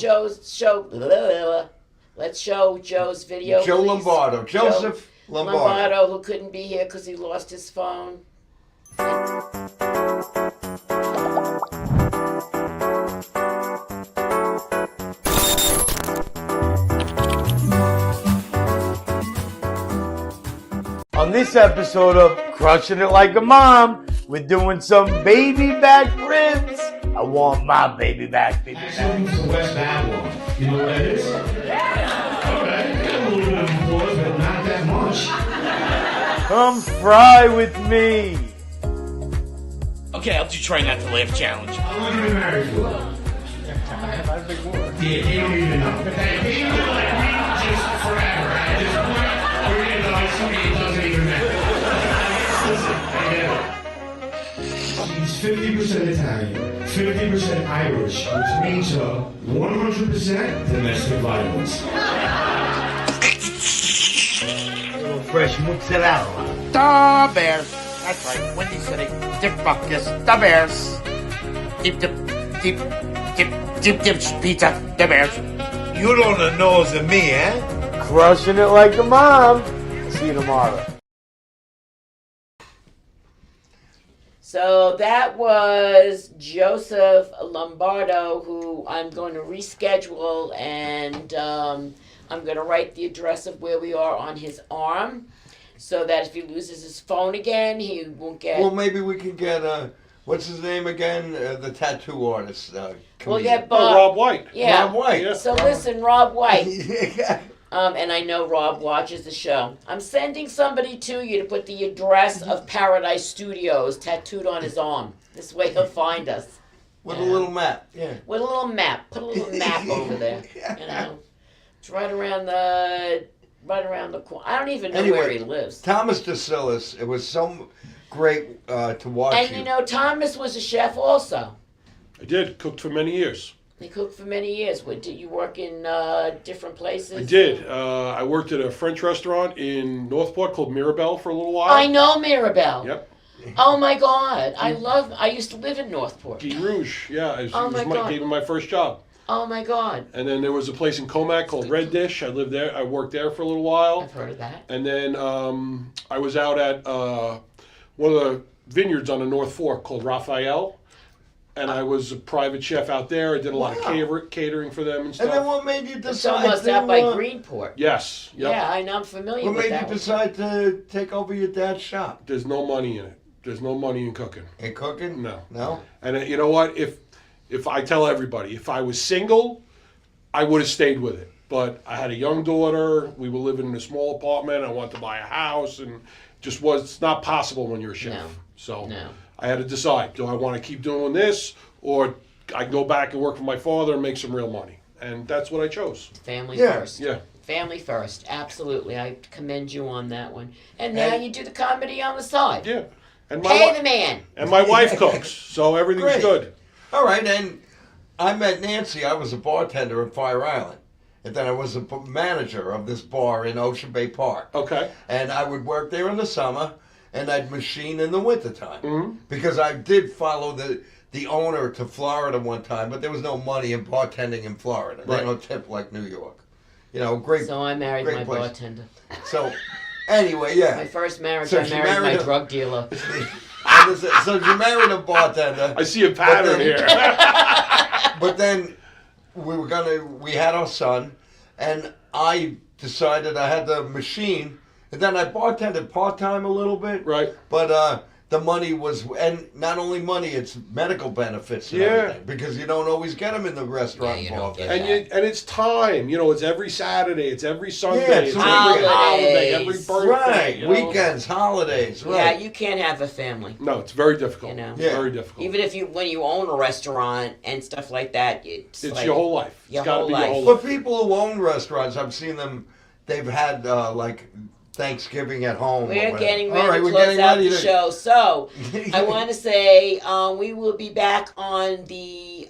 Let's show Joe's video.
Joe
please.
Lombardo, Joseph Lombardo.
Lombardo, who couldn't be here because he lost his phone.
On this episode of Crushing It Like a Mom, we're doing some baby back ribs. I want my baby back, baby back.
From West Babylon. You know what that is? Yeah. Okay. Got a little bit of applause, but not that much.
Come fry with me.
Okay, I'll just try not to laugh challenge.
How long have you been married for? Yeah, they don't even know. But they feel like we just forever. At this point, we're in the somebody doesn't even matter. Listen, she's 50% Italian, 50% Irish, which means 100% domestic violence.
A little fresh mozzarella.
The Bears. That's right. Windy City. Dip Buckus. The Bears. Deep pizza. The Bears.
You don't know nose of me, eh? Crushing it like a mom. See you tomorrow.
So that was Joseph Lombardo, who I'm going to reschedule, and I'm going to write the address of where we are on his arm, so that if he loses his phone again, he won't get.
Well, maybe we could get what's his name again? The tattoo artist.
We'll
comedian.
get Bob.
Rob White.
Yeah.
Rob White.
Yeah.
So listen, Rob White.
Yeah.
And I know Rob watches the show. I'm sending somebody to you to put the address of Paradise Studios tattooed on his arm. This way he'll find us.
With a little map. Yeah.
With a little map. Put a little map over there. You know, it's right around the corner. I don't even know where he lives.
Thomas DeSillis, it was so great to watch.
And you know, Thomas was a chef also.
I did. Cooked for many years.
He cooked for many years. Did you work in different places?
I did. I worked at a French restaurant in Northport called Mirabelle for a little while.
I know Mirabelle.
Yep.
Oh my God, I used to live in Northport.
Guy Rouge, yeah. It
Oh my God.
gave me my first job.
Oh my God.
And then there was a place in Comac called Red Dish. I lived there. I worked there for a little while.
I've heard of that.
And then I was out at one of the vineyards on the North Fork called Raphael. And I was a private chef out there. I did a lot of catering for them and stuff.
And then what made you
It's
decide
almost out by Greenport.
Yes. Yep.
Yeah, I'm familiar
What
with
made
that
you
one.
decide to take over your dad's shop?
There's no money in it. There's no money in cooking.
In cooking?
No.
No?
And you know what? If I tell everybody, if I was single, I would have stayed with it. But I had a young daughter. We were living in a small apartment. I wanted to buy a house, and it's not possible when you're a chef.
No.
So
No.
I had to decide: do I want to keep doing this, or I can go back and work for my father and make some real money? And that's what I chose.
Family
Yeah.
first.
Yeah.
Family first. Absolutely. I commend you on that one. And now you do the comedy on the side.
Yeah. And
Pay the man.
And my wife cooks, so everything's
Great.
good.
All right, and I met Nancy. I was a bartender at Fire Island. And then I was a manager of this bar in Ocean Bay Park.
Okay.
And I would work there in the summer, and I'd machine in the wintertime.
Mhm.
Because I did follow the owner to Florida one time, but there was no money in bartending in Florida. They
Right.
don't tip like New York. You know, great.
So I married
great
my
place.
bartender.
So, anyway, yeah.
My first marriage,
So
I
she
married my
married a-
drug dealer.
So you married a bartender.
I see a pattern
then-
here.
But then we had our son, and I decided I had the machine, and then I bartended part-time a little bit.
Right.
But the money was, and not only money, it's medical benefits and
Yeah.
everything, because you don't always get them in the restaurant
Yeah, you
bar.
don't get
And it's time. You know, it's every Saturday. It's every Sunday.
Yeah,
it's
it's
every
holidays.
holiday. Every birthday.
Right,
you know?
weekends, holidays,
Yeah,
right.
you can't have a family.
No, it's very difficult.
You know.
It's
Yeah.
very difficult.
Even if when you own a restaurant and stuff like that, it's
It's
like,
your whole life.
your
It's got to
whole
be
life.
your whole
For
life.
people who own restaurants, I've seen them, they've had Thanksgiving at home. or
We're
whatever.
getting
All
ready
right,
to
we're
close
getting
out
ready
the
to-
show. So, I want to say we will be back on the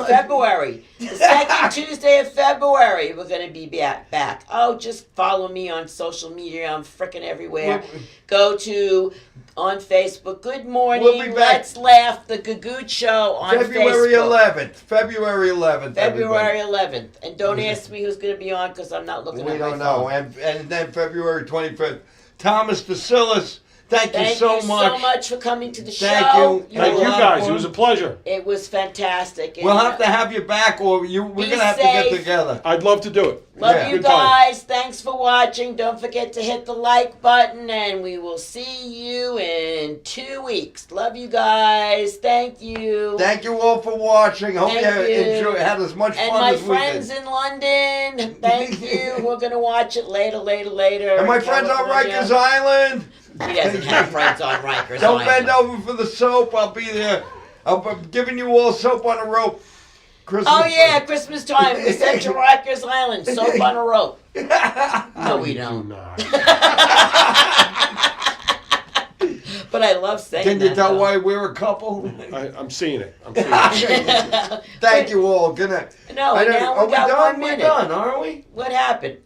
February. The second Tuesday of February, we're going to be back. Oh, just follow me on social media. I'm freaking everywhere. Go to on Facebook. Good morning.
We'll be back.
Let's laugh. The Gagootz Show on
February
Facebook.
11th. February 11th.
February
everybody.
11th. And don't ask me who's going to be on because I'm not looking
We
at my
don't
phone.
know. And then February 25th. Thomas Basilis, thank you so much
for coming to the
Thank
show.
you.
Thank you guys. It was a pleasure.
It was fantastic.
We'll have to have you back, or we're
Be
gonna have to get
safe.
together.
I'd love to do it.
Love
Yeah.
you
Good time.
guys. Thanks for watching. Don't forget to hit the like button, and we will see you in 2 weeks. Love you guys. Thank you.
Thank you all for watching. Hope
Thank you.
had as much
And
fun
my
as we
friends
did.
in London, thank you. We're gonna watch it later.
And my friends on
California.
Rikers Island.
He doesn't have friends on Rikers
Don't
Island.
bend over for the soap. I'll be there. I'm giving you all soap on a rope. Christmas.
Oh yeah, Christmas time. We sent to Rikers Island. Soap on a rope. No, we don't. But I love saying
Can you
that,
tell
though.
why we're a couple?
I'm seeing it. I'm seeing it.
Thank you all. Good night.
No, and now
Are
we
we
got
done?
1
We're
minute.
done, aren't we?
What happened?